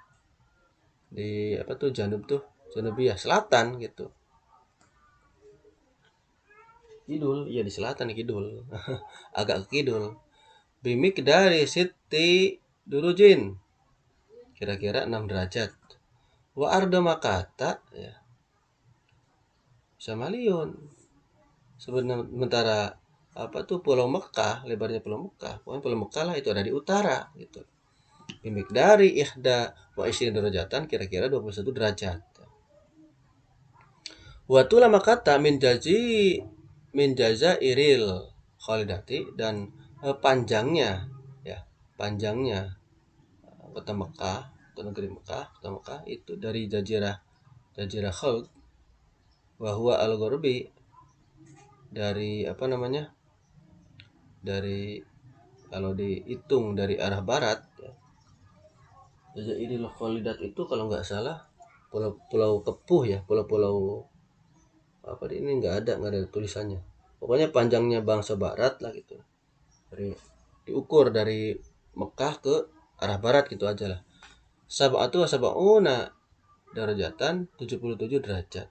Di apa tuh janub tuh? Janubiyah, selatan gitu. Kidul, iya di selatan kidul. Agak ke kidul. Bimik dari Siti Durujin. Kira-kira 6 derajat. Wa ardo makata ya. Samaliun. Sementara apa tuh Pulau Mekah, lebarnya Pulau Mekah. Pokoknya Pulau Mekah lah itu ada di utara gitu. Bimik dari ihda wa isyin derajatan kira-kira 21 derajat. Watula makata min jaza iril khalidati dan panjangnya ya panjangnya kota Mekah, kota negeri Mekah, kota Mekah itu dari jazirah Khalid bahwa al-Ghurbi dari apa namanya? Dari kalau dihitung dari arah barat ya. Jazairil Khalidat itu kalau nggak salah pulau-pulau Kepuh ya, pulau-pulau apa ini nggak ada tulisannya. Pokoknya panjangnya bangsa barat lah gitu. Dari diukur dari Mekah ke arah barat gitu aja lah. Sab'atu wa sab'una darajatan 77 derajat.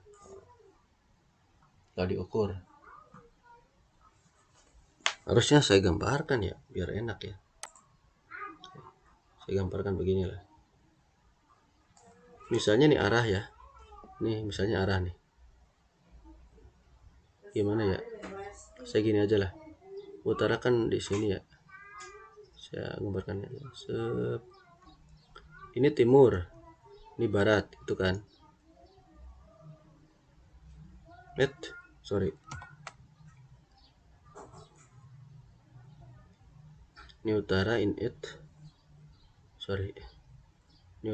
Kalau diukur. Harusnya saya gambarkan ya biar enak ya. Saya gambarkan beginilah. Misalnya nih arah ya. Nih misalnya arah nih. Gimana ya? Saya gini aja lah. Utara kan di sini ya. Saya gambarkan ya. Ini timur, ini barat, itu kan. Sorry. Ini utara, sorry. Ini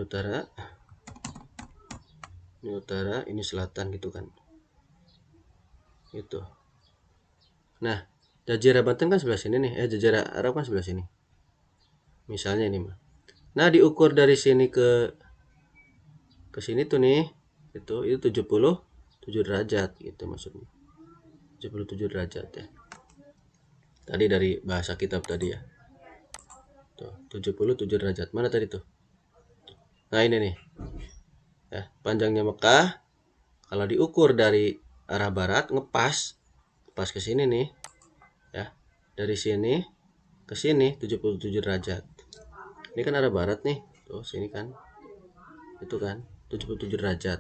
utara, ini selatan gitu kan. Itu. Nah, Jazirah Banten kan sebelah sini nih. Jazirah Arab kan sebelah sini. Misalnya ini mah. Nah, diukur dari sini ke sini tuh nih. Itu 77 derajat gitu maksudnya. 77 derajat ya. Tadi dari bahasa kitab tadi ya. Tuh, 77 derajat. Mana tadi tuh? Nah, ini nih. Ya, panjangnya Mekah kalau diukur dari arah barat pas ke sini nih. Ya. Dari sini ke sini 77 derajat. Ini kan arah barat nih. Tuh, sini kan. Itu kan 77 derajat.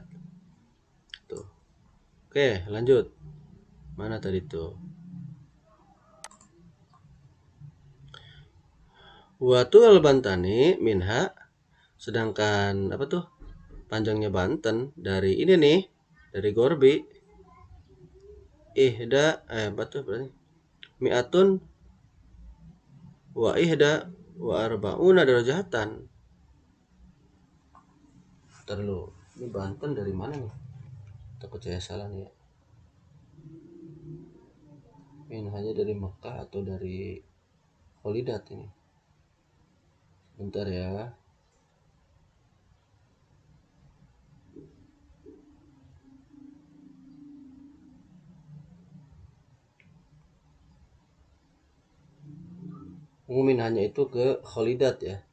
Tuh. Oke, lanjut. Mana tadi tuh? Watul Bantani minha, sedangkan apa tuh? Panjangnya Banten dari ini nih, dari Gorbi. Apa tuh berarti? Mi'atun wa ihda wa arba'una derajatan. Terlalu. Ini Banten dari mana nih? Takut saya salah nih ya. Ini hanya dari Mekah atau dari Khalidat ini. Bentar ya. minhanya itu ke kholidat ya.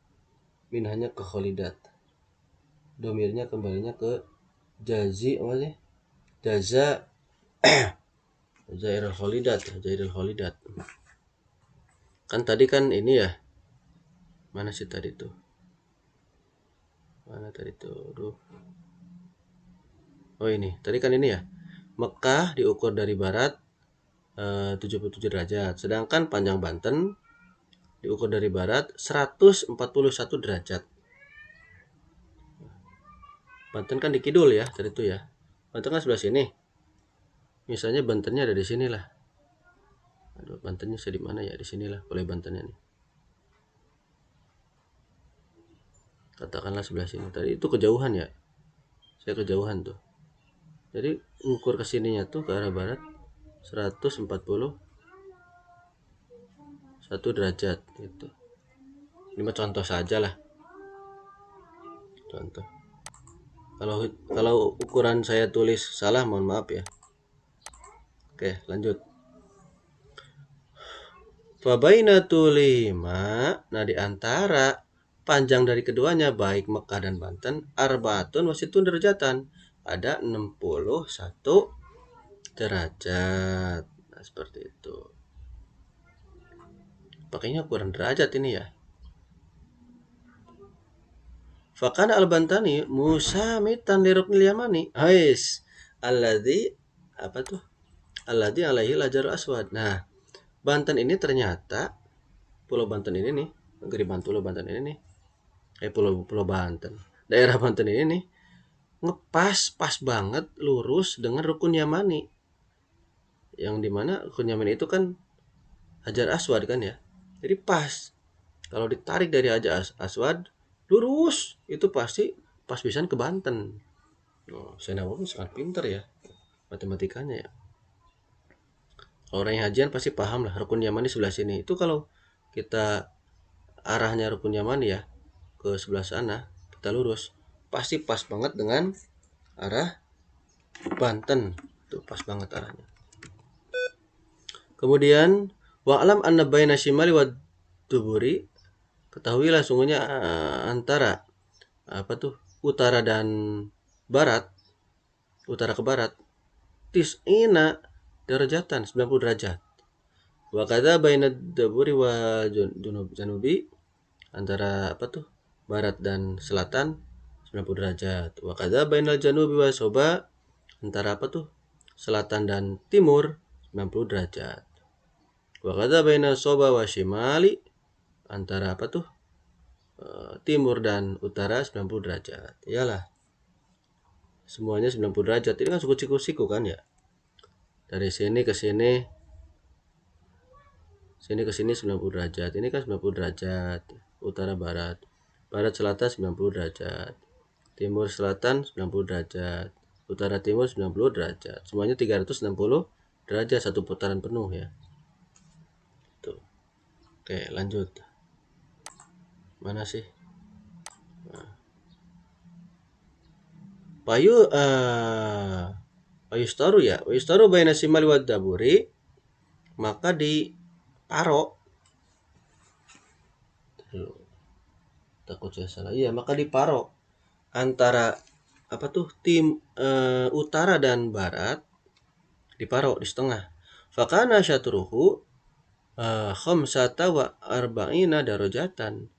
Minhanya ke kholidat. Domirnya kembalinya ke jazi apa sih? Jaza Jairul kholidat, Jairul kholidat. Kan tadi kan ini ya. Mana sih tadi tuh? Mana tadi tuh? Aduh. Oh ini, tadi kan ini ya. Mekah diukur dari barat 77 derajat. Sedangkan panjang Banten diukur dari barat 141 derajat. Banten kan di kidul ya, tadi itu ya. Banten kan sebelah sini. Misalnya Bantennya ada di sini lah. Aduh, Bantennya di mana ya? Di sinilah, boleh Bantennya nih. Katakanlah sebelah sini. Tadi itu kejauhan ya. Saya kejauhan tuh. Jadi ukur ke sininya tuh ke arah barat 141 derajat gitu. Ini mah contoh saja lah. Contoh. Kalau ukuran saya tulis salah, mohon maaf ya. Oke, lanjut. Fabainatul 5, nah di antara panjang dari keduanya baik Mekah dan Banten arbaatun wasitun derajatan, ada 61 derajat. Nah, seperti itu. Pakainya ukuran derajat ini ya. Fakana al-Bantani musamitan liruknil yamani. Ais. Alladzi apa tuh? Alladzi alaihi lajar aswad. Nah, Banten ini ternyata Pulau Banten ini nih, negeri Pulau Banten ini nih. Pulau Banten. Daerah Banten ini nih pas banget lurus dengan rukun Yamani. Yang dimana rukun Yamani itu kan Hajar Aswad kan ya. Jadi pas. Kalau ditarik dari Hajar Aswad lurus itu pasti pas pisan ke Banten. Oh, saya Nawawi sangat pintar ya matematikanya ya. Kalau orang yang hajian pasti paham lah rukun Yamani sebelah sini. Itu kalau kita arahnya rukun Yamani ya ke sebelah sana, kita lurus, pasti pas banget dengan arah Banten. Tuh pas banget arahnya. Kemudian wa'lam anna baina shimali wa duburi, ketahuilah sungguhnya antara apa tuh utara dan barat, utara ke barat, tis'ina derajatan, 90 derajat. Wa kadza baina duburi wa janubi, antara apa tuh barat dan selatan 90 derajat. Wa kadza bainal janubi wa soba, antara apa tuh selatan dan timur 90 derajat. Wa kadza bainal soba wa shimali, antara apa tuh timur dan utara 90 derajat. Iyalah. Semuanya 90 derajat. Ini kan siku-siku kan ya. Dari sini ke sini ke sini 90 derajat. Ini kan 90 derajat. Utara barat. Barat selatan 90 derajat. Timur selatan 90 derajat. Utara timur 90 derajat. Semuanya 360 derajat satu putaran penuh ya. Tuh. Oke, lanjut. Mana sih? Payustaru ya. Payustaru baina simali wad daburi, maka di paro. Takut saya salah. Iya, maka di paro antara apa tuh utara dan barat, di paro di setengah. Fakana syatruhu khamsata wa arba'ina darajatan.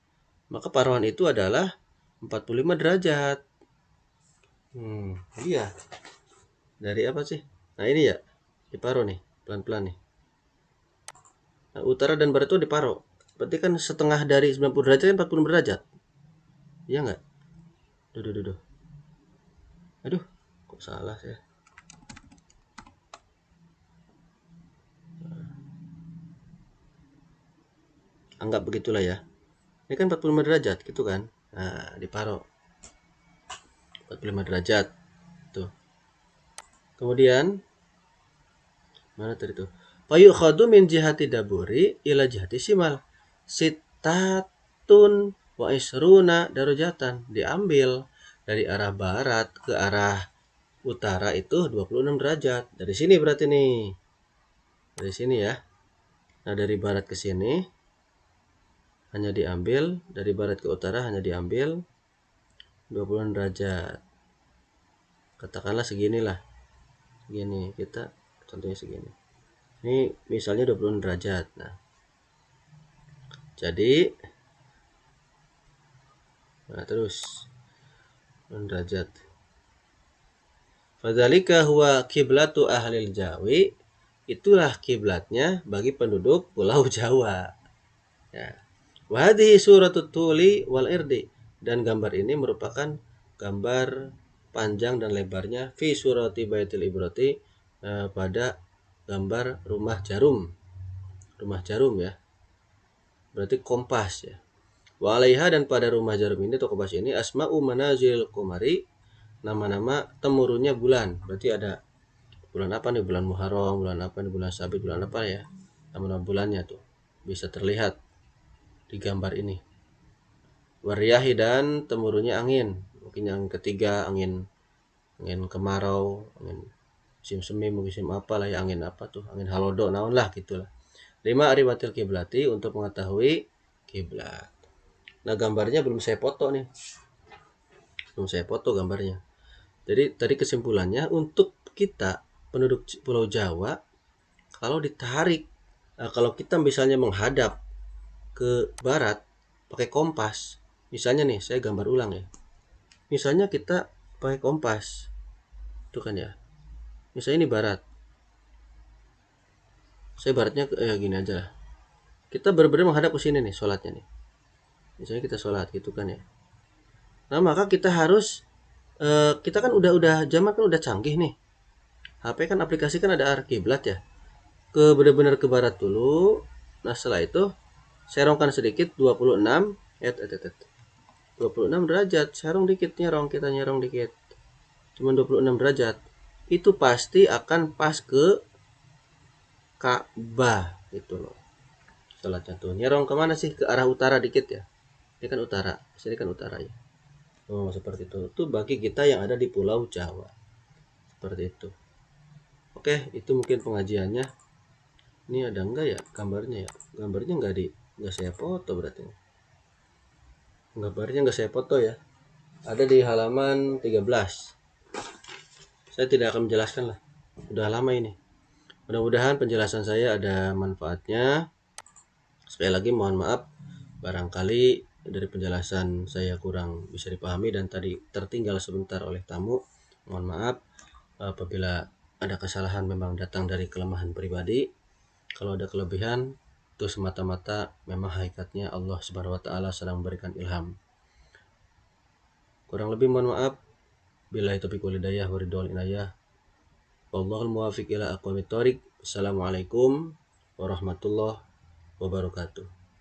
Maka paruhan itu adalah 45 derajat. Iya. Dari apa sih? Nah, ini ya. Diparo nih, pelan-pelan nih. Nah, utara dan barat itu diparo. Berarti kan setengah dari 90 derajat kan 40 derajat. Iya enggak? Duh. Aduh, kok salah ya? Anggap begitulah ya. Ini kan 45 derajat gitu kan. Nah, diparo 45 derajat. Tuh. Kemudian mana tadi tuh? Fayukhadu min jihati daburi ila jihati simal. Sitatun wa isruna darajatan. Diambil dari arah barat ke arah utara itu 26 derajat. Dari sini berarti nih. Dari sini ya. Nah, dari barat ke sini hanya diambil dari barat ke utara, hanya diambil 20 derajat. Katakanlah seginilah. Segini, kita contohnya segini. Ini misalnya 20 derajat. Nah, jadi terus 20 derajat. Fadzalika huwa kiblatu ahlil Jawi. Itulah kiblatnya bagi penduduk Pulau Jawa. Ya. Wa hadhihi suratut tuli wal irdi, dan gambar ini merupakan gambar panjang dan lebarnya fi surati baitil ibrati, pada gambar rumah jarum. Rumah jarum ya. Berarti kompas ya. Wa alaiha, dan pada rumah jarum ini atau kompas ini asma'u manazil qamari, nama-nama temurunnya bulan. Berarti ada bulan apa nih, bulan Muharram, bulan apa nih, bulan Sabit, bulan apa ya. Nama-nama bulannya tuh bisa terlihat di gambar ini. Wariyahi, dan temurunnya angin. Mungkin yang ketiga angin kemarau, angin musim semi, musim apa lah ya, angin apa tuh, angin halodo, naon lah gitulah. 5 ariwatil kiblati, untuk mengetahui kiblat. Nah, gambarnya belum saya foto nih. Belum saya foto gambarnya. Jadi tadi kesimpulannya, untuk kita penduduk Pulau Jawa, kalau ditarik, kalau kita misalnya menghadap ke barat pakai kompas, misalnya nih saya gambar ulang ya. Misalnya kita pakai kompas, itu kan ya. Misalnya ini barat. Saya baratnya gini aja lah. Kita benar-benar menghadap ke sini nih sholatnya nih. Misalnya kita sholat gitu kan ya. Nah, maka kita harus kita kan udah zaman kan udah canggih nih. HP kan aplikasi kan ada arah kiblat ya. Benar-benar ke barat dulu. Nah, setelah itu serongkan sedikit 26 26 derajat. Serong dikit, nyerong dikit. Cuma 26 derajat. Itu pasti akan pas ke Ka'bah gitu loh. Sholatnya tuh nyerong kemana sih? Ke arah utara dikit ya. Ini kan utara, sini kan utara ya. Oh, seperti itu. Itu bagi kita yang ada di Pulau Jawa. Seperti itu. Oke, itu mungkin pengajiannya. Ini ada enggak ya gambarnya ya? Gambarnya enggak saya foto berarti. Gambarnya enggak saya foto ya. Ada di halaman 13. Saya tidak akan menjelaskan lah. Udah lama ini. Mudah-mudahan penjelasan saya ada manfaatnya. Sekali lagi mohon maaf barangkali dari penjelasan saya kurang bisa dipahami dan tadi tertinggal sebentar oleh tamu. Mohon maaf apabila ada kesalahan, memang datang dari kelemahan pribadi. Kalau ada kelebihan itu semata-mata memang hakikatnya Allah Subhanahu wa taala sedang memberikan ilham. Kurang lebih mohon maaf. Billahi taufiq wal hidayah wa ridwal inayah. Wallahul muwaffiq ila aqwamit thoriq. Assalamualaikum warahmatullahi wabarakatuh.